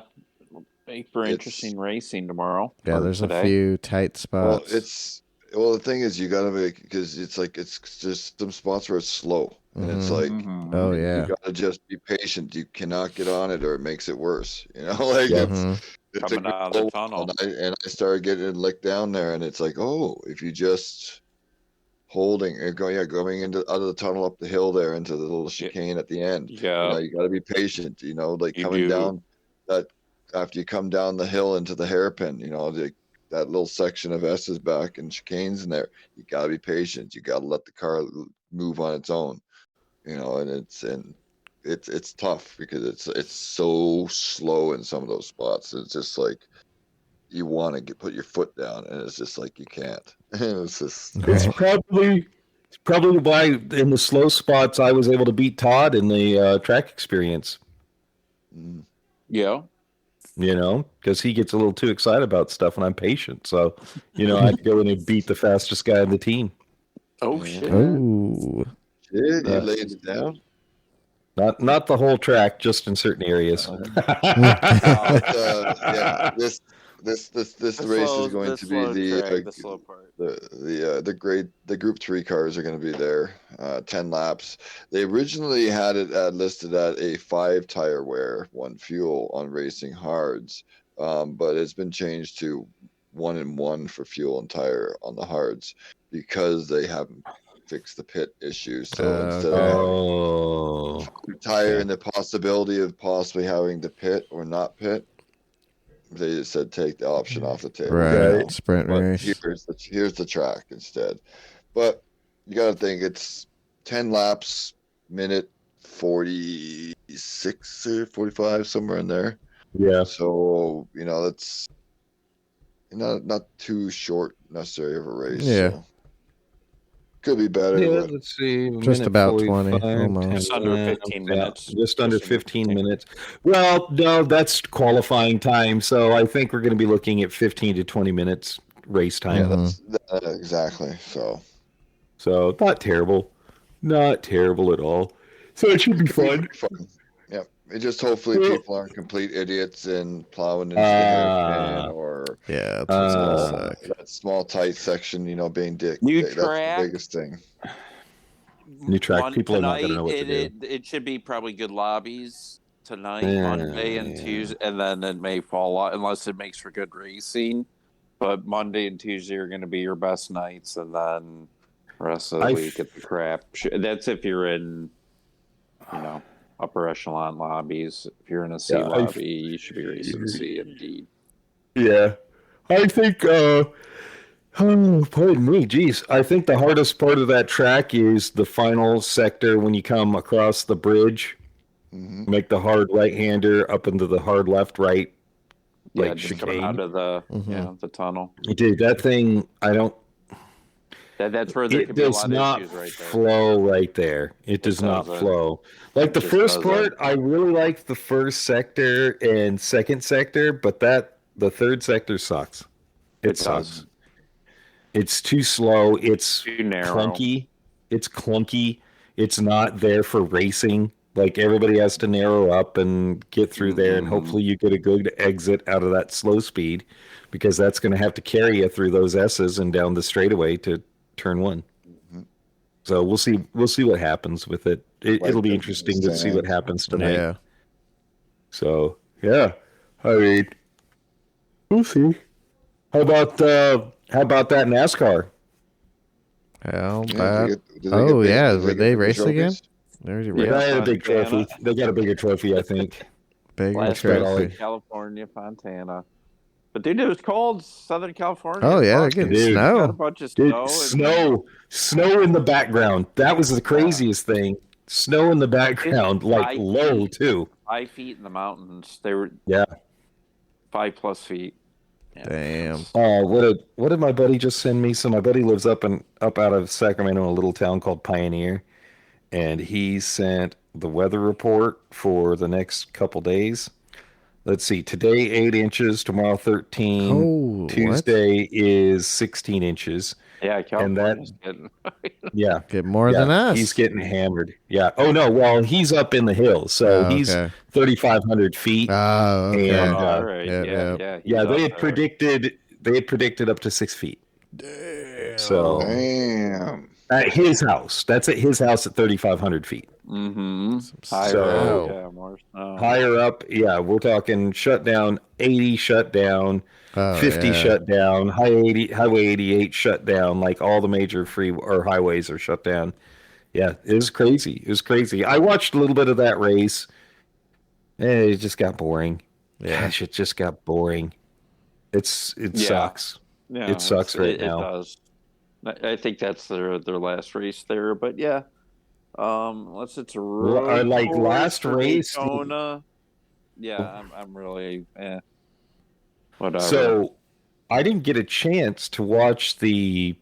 Make for It's- interesting racing tomorrow. Yeah, or there's today. a few tight Well, spots. the thing is, you gotta make, because it's just some spots where it's slow, and it's like Oh, yeah. you gotta just be patient. You cannot get on it, or it makes it worse. Like Yeah. it took Coming me out of a the while, tunnel. and I started getting licked down there, and it's like, oh, if you just holding or going out of the tunnel up the hill there into the little chicane at the end. Yeah. You got to be patient. Like You coming do. down that after you come down the hill into the hairpin. That little section of S's back and chicanes in there. You got to be patient. You got to let the car move on its own. And it's tough because it's so slow in some of those spots. It's just like you want to put your foot down, and it's just like you can't. It's just It's probably why in the slow spots I was able to beat Todd in the track experience. Yeah. Because he gets a little too excited about stuff, and I'm patient. So, I go in and beat the fastest guy in the team. Oh, shit. Oh. you laid it down. Not the whole track, just in certain areas. This race is going to be the slow part. the Group 3 cars are going to be there. 10 laps. They originally had it listed at a 5 tire wear, 1 fuel on racing hards, but it's been changed to 1-in-1 for fuel and tire on the hards because they haven't fixed the pit issues. So instead of having tire and the possibility of possibly having to pit or not pit, they just said take the option off the table. Right, sprint But race. here's the track instead. But you got to think it's 10 laps, minute 46 or 45, somewhere in there. Yeah. So, that's not too short necessarily of a race. Yeah. So. Could be better. Yeah, but let's see. Just about 20, 45, almost. Just under 15 minutes. Just under 15 minutes. Well, no, that's qualifying time. So I think we're going to be looking at 15 to 20 minutes race time. that's exactly. So not terrible. Not terrible at all. So it should be fun. Yeah. It just hopefully people aren't complete idiots and plowing into the hairpin or Yeah, that's what's gonna suck. that small tight section, being dick. New That's track. the biggest thing. New track. People are not going to know what to do. It should be probably good lobbies tonight, Yeah. Monday and Tuesday, and then it may fall out unless it makes for good racing. But Monday and Tuesday are going to be your best nights, and then the rest of the week at the crap. That's if you're in, upper echelon lobbies. If you're in a C lobby, you should be racing C indeed. Yeah. I think, pardon me, geez. I think the hardest part of that track is the final sector when you come across the bridge. Mm-hmm. Make the hard right-hander up into the hard left-right. Yeah, just coming out of the the tunnel. Dude, that thing, I don't... That's where there It could be a does lot not of issues right there. flow right there. It does not doesn't. flow. Like the It just first doesn't. part, I really liked the first sector and second sector, but the third sector sucks. It sucks. does. It's too slow. It's Too narrow. clunky. It's clunky. It's not there for racing. Like everybody has to narrow up and get through there, and hopefully you get a good exit out of that slow speed, because that's going to have to carry you through those S's and down the straightaway to turn one. So we'll see what happens with it. It'll be interesting to see what happens tonight. Yeah. So yeah, I mean, we'll see. How about that NASCAR? How Yeah, about? did they get Oh big- yeah, did they did they get race trophies? again? There's your Yeah, race. they had a big Fontana. trophy. They got a bigger trophy, I think. Bigger Last trophy. race, California, Fontana. But dude, it was cold, Southern California. Oh yeah, they're Fuck, getting Dude. got a snow. bunch of Dude, snow. snow in the background. That was the craziest thing. Snow in the background, like 5 low feet. too. 5 feet in the mountains. They were 5+ feet. Yeah. Damn. What did my buddy just send me? So my buddy lives up out of Sacramento, a little town called Pioneer, and he sent the weather report for the next couple days. Let's see. Today 8 inches. Tomorrow 13. Oh, what? Tuesday is 16 inches. Yeah, California's getting. Yeah. Get more than us. He's getting hammered. Yeah. Oh no. Well, he's up in the hills, so Oh, he's okay. 3,500 feet. Oh, okay. And, All right. yeah, Yeah. Yeah, he's they up had there. predicted up to 6 feet. Damn. So Damn. at his house, that's at his house at 3,500 feet. Mm-hmm. So- Yeah, more snow. Higher up, yeah, we're talking shutdown, 80 shutdown, Oh, 50 yeah. shutdown, highway 88 shut down. Like all the major highways are shut down. Yeah, it was crazy. It was crazy. I watched a little bit of that race. It just got boring. Yeah. Gosh, it just got boring. It sucks. Yeah, It sucks right now. It does. I think that's their last race there, but yeah. Unless it's a road like course last or race- Daytona. Yeah, I'm really whatever. So I didn't get a chance to watch the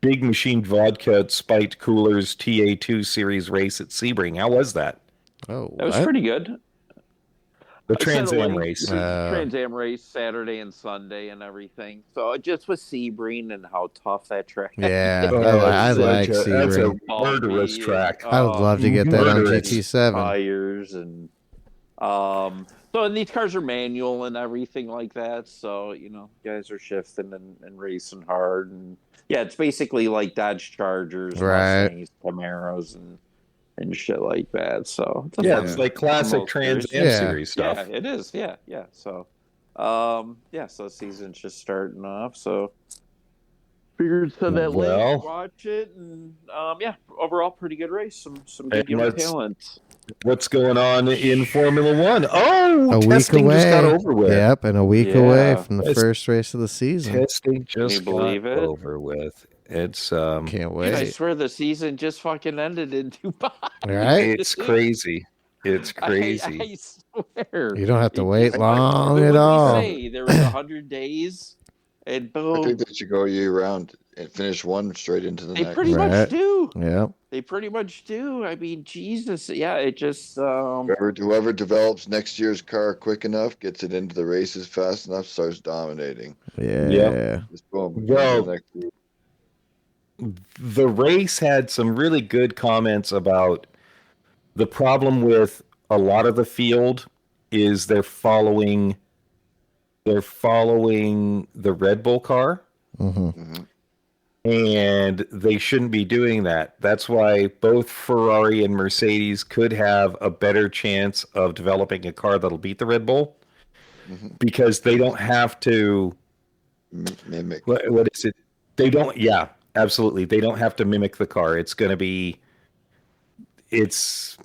Big Machine Vodka Spiked Coolers TA2 Series race at Sebring. How was that? Oh, that was what? pretty good. The I sent Trans a Am link race. to the Trans Am race Saturday and Sunday and everything. So just with Sebring and how tough that track. Yeah, Oh, I it's like such that's a Sebring. murderous track. I would love to get that on murderous. GT7. Tires and so and these cars are manual and everything like that. So guys are shifting and racing hard, and yeah, it's basically like Dodge Chargers, Right. Mustangs, Camaros, and shit like that. So it's a Yeah, fun it's like classic promote Trans series. Am Yeah. Series stuff. Yeah, it is. Yeah. So Yeah, so the season's just starting off, so figured send that link, Well, watch it, and yeah, overall pretty good race. Some good and young let's- talent. what's going on in Formula One? Oh, A week testing just got away. over with. Yep, and a week Yeah. away from the It's- first race of the season. Testing just you believe got it? over with. It's Can't Dude, I wait. swear the season just fucking ended in Dubai. Right? it's crazy. It's crazy. I swear. You don't have to It wait just- long what at did we all. say? There was 100 days, and I boom. think they should go year round and finish one straight into the They next. pretty Right. much do. Yep. They pretty much do. I mean, Jesus. Yeah, it just Whoever develops next year's car quick enough, gets it into the races fast enough, starts dominating. Yeah. Just boom. Well, next year. the race had some really good comments about the problem with a lot of the field is they're following the Red Bull car, Mhm. and they shouldn't be doing that. That's why both Ferrari and Mercedes could have a better chance of developing a car that'll beat the Red Bull Mhm. because they don't have to Mimic. what is it? They don't. Yeah, absolutely. They don't have to mimic the car. It's going to be. It's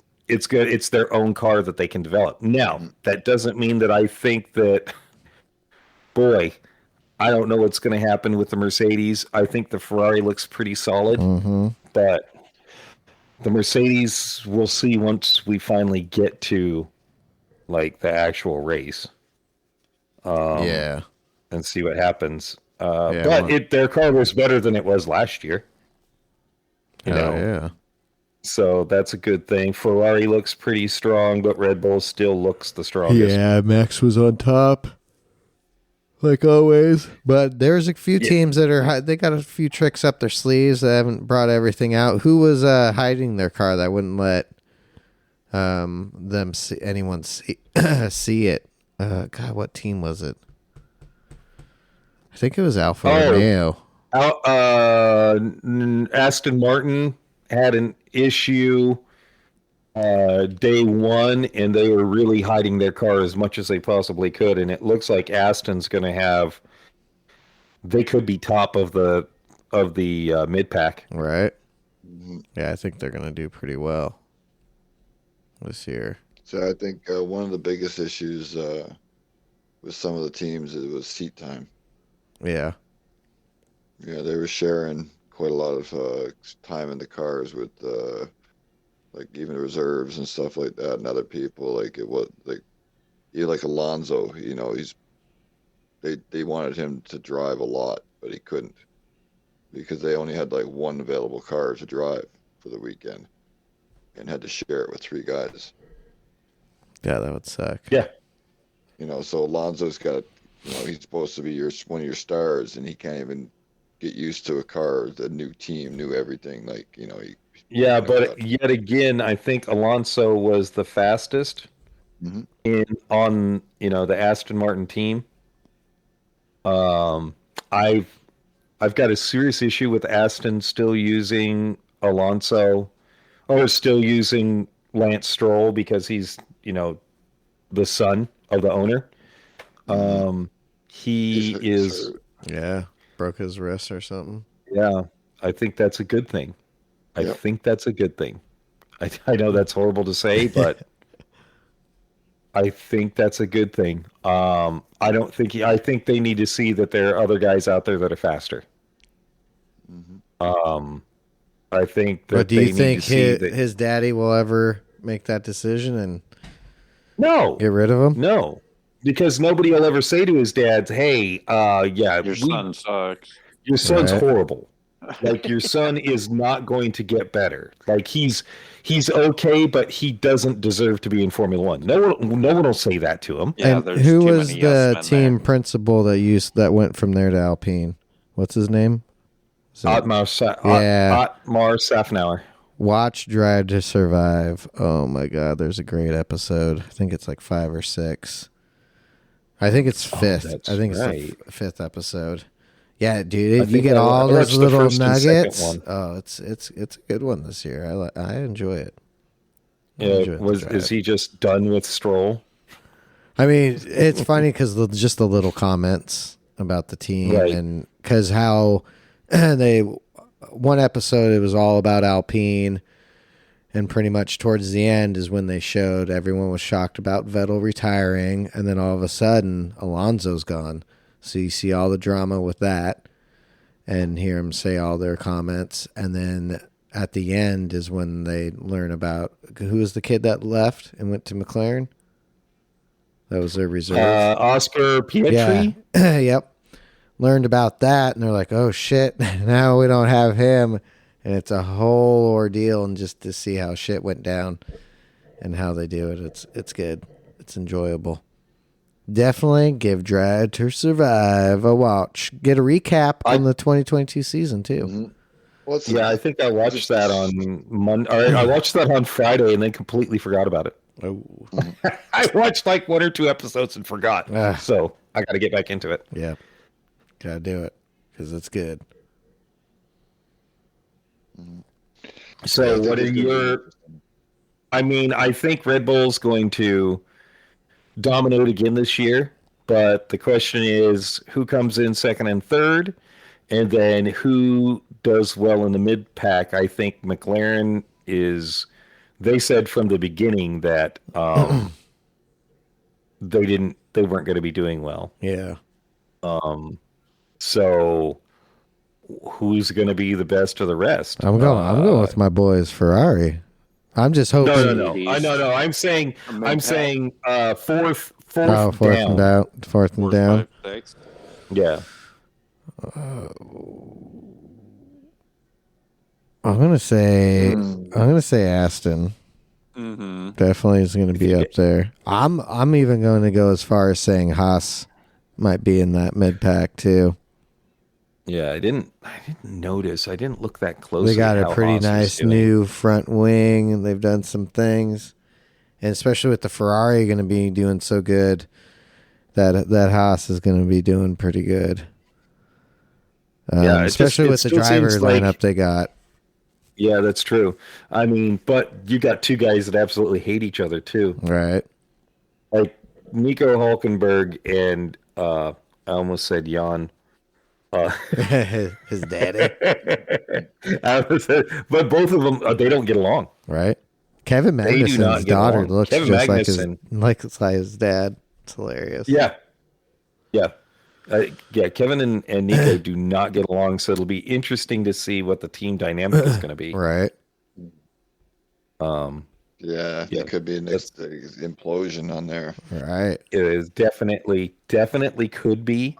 good. It's their own car that they can develop. Now, that doesn't mean that I think that. Boy, I don't know what's going to happen with the Mercedes. I think the Ferrari looks pretty solid, but the Mercedes we'll see once we finally get to like the actual race. Yeah. And see what happens. Yeah, but well- their car was better than it was last year. You know, Yeah. so that's a good thing. Ferrari looks pretty strong, but Red Bull still looks the strongest. Yeah, Max was on top, like always. But there's a few teams that are they got a few tricks up their sleeves that haven't brought everything out. Who was hiding their car that wouldn't let anyone see it? God, what team was it? I think it was Alfa Romeo. Aston Martin had an issue day one, and they were really hiding their car as much as they possibly could. And it looks like Aston's going to have. They could be top of the mid pack. Right. Yeah, I think they're gonna do pretty well this year. So I think one of the biggest issues with some of the teams it was seat time. Yeah. Yeah, they were sharing quite a lot of time in the cars with like even reserves and stuff like that, and other people. Like it was like Alonso. You know, they wanted him to drive a lot, but he couldn't because they only had like one available car to drive for the weekend, and had to share it with three guys. Yeah, that would suck. Yeah. You know, so Alonso's got, you know, he's supposed to be one of your stars, and he can't even get used to a car, the new team, new everything. Like, you know, Yeah, but yet again, I think Alonso was the fastest on the Aston Martin team. I've got a serious issue with Aston still using Alonso or still using Lance Stroll because he's, the son of the owner. He is, yeah, broke his wrist or something. Yeah, I think that's a good thing. I think that's a good thing. I know that's horrible to say, but I think that's a good thing. I think they need to see that there are other guys out there that are faster. I think that. But do you think his daddy will ever make that decision and get rid of him? No, because nobody will ever say to his dad, "Hey, your son sucks. Your son's horrible. Like your son is not going to get better. Like he's okay, but he doesn't deserve to be in Formula One." No one will say that to him. Yeah, and who was the team principal that went from there to Alpine? What's his name? Otmar Safnauer. Watch Drive to Survive. Oh my God, there's a great episode. I think it's like 5 or 6. I think it's 5th. I think it's the 5th episode. Yeah, dude, you get all those little nuggets. Oh, it's a good one this year. I enjoy it. Is he just done with Stroll? I mean, it's funny because just the little comments about the team, Right. and because how they one episode it was all about Alpine, and pretty much towards the end is when they showed everyone was shocked about Vettel retiring, and then all of a sudden Alonso's gone, so you see all the drama with that, and hear them say all their comments, and then at the end is when they learn about who was the kid that left and went to McLaren. That was their reserve. Oscar Pietri. Yeah. Yep. Learned about that, and they're like, "Oh shit! Now we don't have him," and it's a whole ordeal. And just to see how shit went down and how they do it, it's good. It's enjoyable. Definitely give Drive to Survive a watch. Get a recap on the 2022 season too. Mm-hmm. I think I watched that on Monday. I watched that on Friday and then completely forgot about it. Oh, I watched like 1 or 2 episodes and forgot. So I got to get back into it. yeah, gotta do it because it's good. So what are your? I mean, I think Red Bull's going to dominate again this year, but the question is who comes in second and third, and then who does well in the mid pack. I think McLaren is. They said from the beginning that they weren't going to be doing well. Yeah. So who's going to be the best of the rest? I'm going with my boys Ferrari. I'm just hoping. No. No. I'm saying fourth Fourth down. and down. Fourth and down. 5, 6. Yeah. I'm gonna say Aston. Mm-hmm. Definitely is going to be up there. I'm even going to go as far as saying Haas might be in that mid pack too. Yeah, I didn't notice. I didn't look that closely. They got at a how pretty Haas was nice doing. new front wing, and they've done some things, and especially with the Ferrari going to be doing so good, that Haas is going to be doing pretty good. Yeah, especially with the driver lineup they got. Yeah, that's true. I mean, but you got 2 guys that absolutely hate each other too. Right. Like Nico Hulkenberg and I almost said Jan. His daddy. But both of them, they don't get along. Right. Kevin They do not Magnussen's get daughter along. looks Kevin just Magnussen. like his dad. It's hilarious. Yeah. Kevin and Nico do not get along, so it'll be interesting to see what the team dynamic is going to be. Right. Yeah, it could be an implosion on there. Right. It is definitely could be.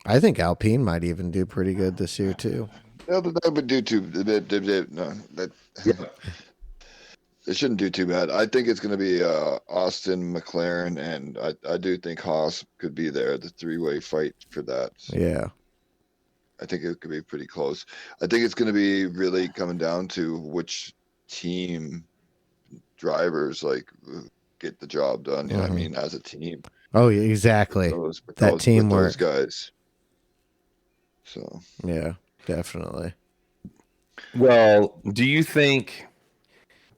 I think Alpine might even do pretty good this year too. No, that would do too. They shouldn't do too bad. I think it's going to be Austin, McLaren, and I do think Haas could be there. The 3-way fight for that. Yeah. I think it could be pretty close. I think it's going to be really coming down to which team drivers get the job done. You know what I mean? As a team. Oh, yeah, exactly. That teamwork. Those guys. So. Yeah, definitely. Well, do you think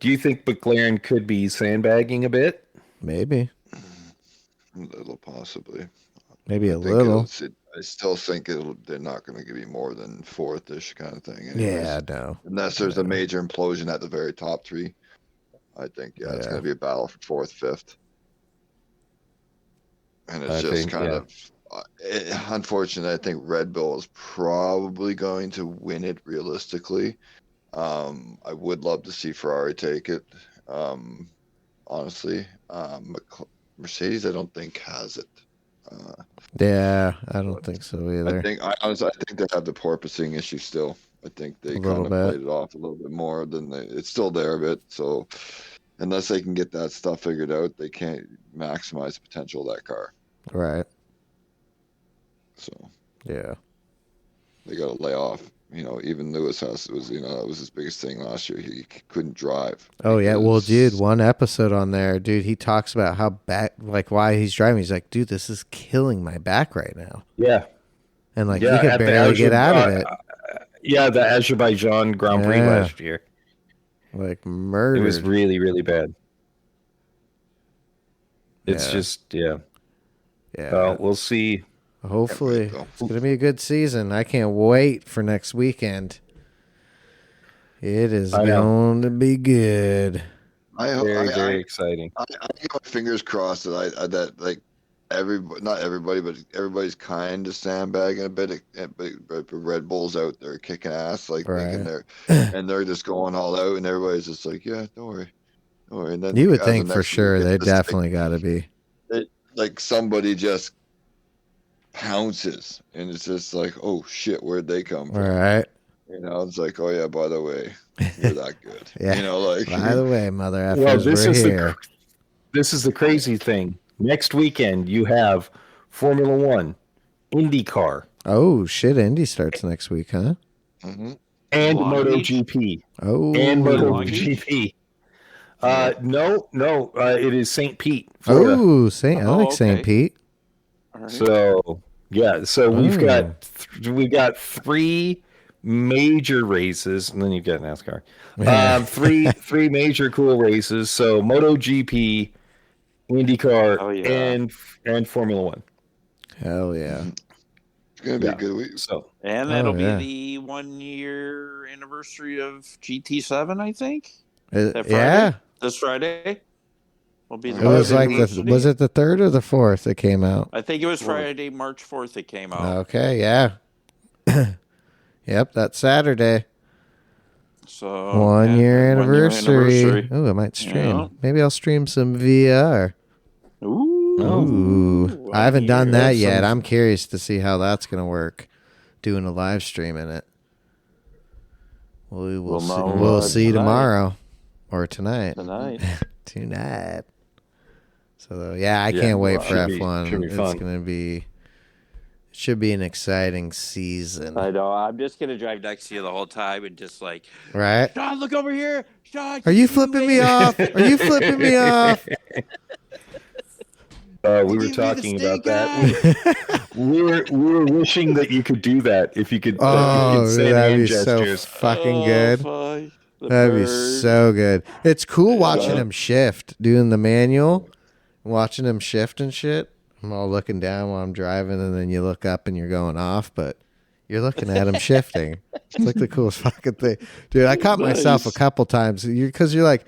McLaren could be sandbagging a bit? Maybe. A little, possibly. Maybe a little. I still think they're not going to give you more than 4th-ish kind of thing. Anyways. Yeah, no. Unless there's a major implosion at the very top 3. I think, it's going to be a battle for 4th, 5th. And it's unfortunate. I think Red Bull is probably going to win it realistically. I would love to see Ferrari take it. Honestly, Mercedes, I don't think has it. Yeah, I don't think so either. I think they have the porpoising issue still. I think they kind of played it off a little bit more than it's still there a bit. So unless they can get that stuff figured out, they can't maximize the potential of that car. Right. So yeah, they got to lay off. Even Lewis that was his biggest thing last year. He couldn't drive. Oh yeah, well, dude, one episode on there, dude, he talks about how why he's driving. He's like, dude, this is killing my back right now. Yeah, and he could barely get out of it. The Azerbaijan Grand Prix last year, like murdered. It was really, really bad. It's just Yeah. we'll see. Hopefully, Yeah, it's gonna be a good season. I can't wait for next weekend. It is going to be good. Very exciting. I got my fingers crossed that like not everybody, but everybody's kind of sandbagging a bit. But Red Bull's out there kicking ass, like thinking they're just going all out, and everybody's just like, yeah, don't worry. And then You would think for sure they definitely got to be. Like somebody just pounces, and it's just like, oh shit, where'd they come from? Right. It's like, oh yeah, by the way, you're that good. Yeah. Like By the way, mother effers, Well, this is here. This is the crazy thing. Next weekend you have Formula One, IndyCar. Oh shit! Indy starts next week, huh? Mm-hmm. And Long Beach? MotoGP. Oh, And Long Beach? MotoGP. No. It is St. Pete, Florida. Oh, I like okay. St. Pete. All right. So we've got three major races, and then you've got NASCAR. Three major cool races. So MotoGP, IndyCar, and Formula One. Hell yeah! It's gonna be a good week. So And that'll be the 1 year anniversary of GT7, I think. That Friday? Yeah, This Friday will be. it was like was it the 3rd or the 4th that came out? I think it was Friday, March 4th. It came out. Okay, yeah. Yep, that's Saturday. So 1 year 1 year anniversary. Oh, I might stream. Yeah. Maybe I'll stream some VR. Ooh. I haven't done that yet. I'm curious to see how that's going to work. Doing a live stream in it. We'll see tomorrow or tonight. Tonight. So yeah, I can't wait for F1. It's should be an exciting season. I know. I'm just gonna drive next to you the whole time and just like, right? Sean, look over here. Sean, are you flipping me off? Are you flipping me off? We were talking about that. we were wishing that you could do that. If you could, say that'd be gestures. so fucking good. That'd be so good. It's cool watching him shift, doing the manual, watching him shift and shit. I'm all looking down while I'm driving, and then you look up and you're going off, but you're looking at him shifting. It's like the coolest fucking thing. Dude, I caught myself a couple times because you're like,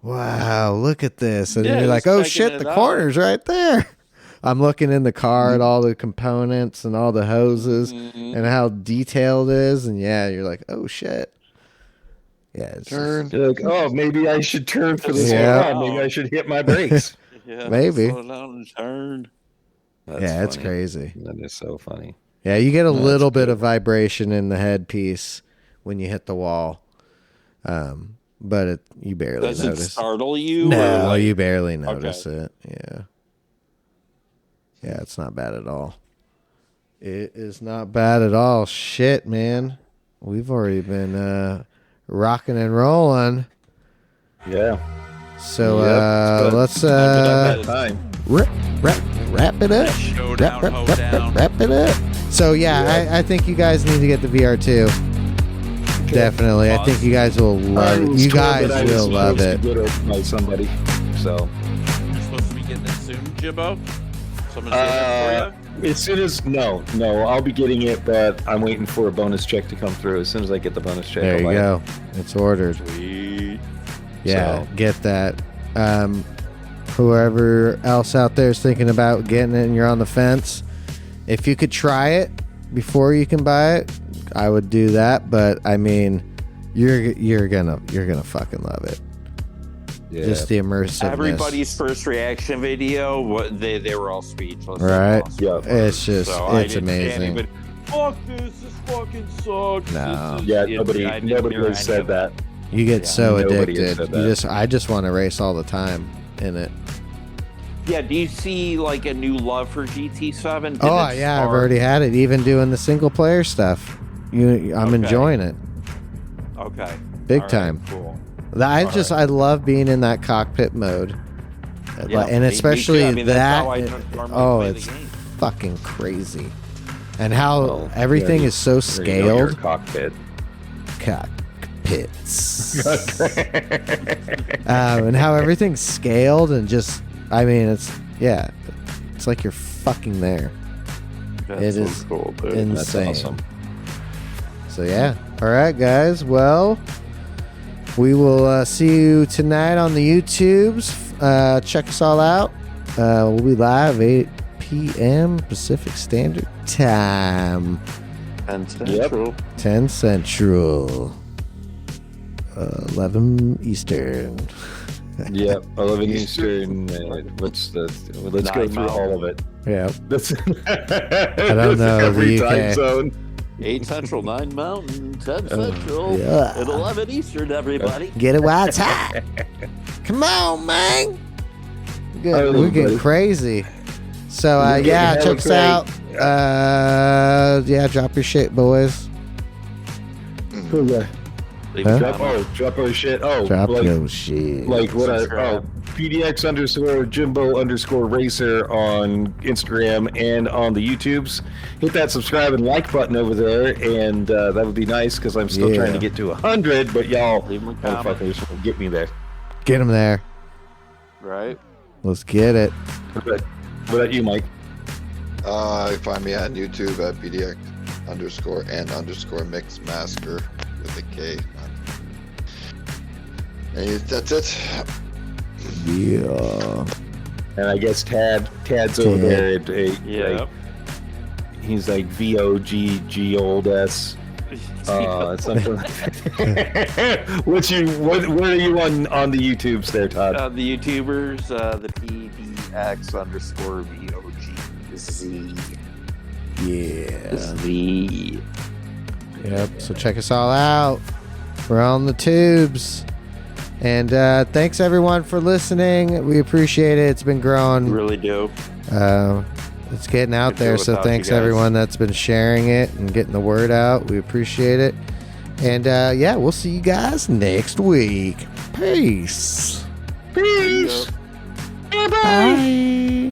wow, look at this. And then you're like, oh shit, the corner's right there. I'm looking in the car at all the components and all the hoses and how detailed it is. And yeah, you're like, oh shit. Yeah, it's Turn. You're like, oh, maybe I should turn for this one. Maybe I should hit my brakes. Maybe. Slow down and turn. It's crazy. That is so funny. Yeah, you get a little bit of vibration in the headpiece when you hit the wall. But you barely notice. Does it startle you? No, you barely notice it. Yeah. Yeah, it's not bad at all. It is not bad at all. Shit, man. We've already been rocking and rolling. Yeah. So let's wrap it up. Wrap it up. So yeah, I think you guys need to get the VR2. Okay. Definitely. Awesome. I think you guys will love it. You guys will love it. By somebody. So you're supposed to be getting it soon, Jimbo? Someone's getting it for you? As soon as no, I'll be getting it, but I'm waiting for a bonus check to come through. As soon as I get the bonus check, there you go. It's ordered. Sweet. Yeah, get that. Whoever else out there is thinking about getting it and you're on the fence, if you could try it before you can buy it, I would do that. But I mean, you're gonna fucking love it. Yeah. Just the immersiveness. Everybody's first reaction video, they were all speechless. Right? Awesome. Yeah. It's just it's amazing. Fuck this fucking sucks. No. Nobody has said that. You get so addicted. I just want to race all the time in it. Yeah, do you see like a new love for GT7? I've already had it. Even doing the single player stuff, I'm enjoying it. Okay, big time. Cool. I love being in that cockpit mode, and especially it's fucking crazy, and how everything is so scaled. Cockpits. And how everything's scaled and just, I mean, it's Yeah, it's like you're fucking there. That's It so is cool, dude. insane. That's awesome. So yeah. All right, guys. Well, we will see you tonight on the YouTubes. Check us all out. We'll be live 8 p.m. Pacific Standard Time. 10 Central. 10 Central. 11 Eastern. Yep, 11 Eastern. Let's go 9 through all of it. Yeah. That's I don't know every the UK. time zone. 8 Central, 9 Mountain, 10 Central, yeah. and 11 Eastern, everybody. Get it while it's hot. Come on, man. Hello, We're getting buddy. crazy. So, We're getting yeah, hella check us out. Yeah, drop your shit, boys. Okay. Leave Huh? a comment. Drop our shit. Oh, Drop like, your shit. like what I Subscribe. PDX_Jimbo_Racer on Instagram and on the YouTubes. Hit that subscribe and like button over there, and that would be nice because I'm still trying to get to 100, but y'all Leave 'em a comment. motherfuckers will get me there. Get them there. Right? Let's get it. What about you, Mike? You find me on YouTube at PDX_and_mixmaster with a K. And that's it. Yeah. And I guess Tad's over there at Yeah. like, he's like VOGG old S. Something like that. What are you on the YouTubes there, Todd? The YouTubers, the PDX_VOGZ. Yeah. Z. Yep. So check us all out. We're on the tubes. And thanks everyone for listening. We appreciate it. It's been growing. Really do. It's getting out Could do there. So without you thanks guys. everyone that's been sharing it and getting the word out. We appreciate it. And yeah, we'll see you guys next week. Peace. Peace. Bye.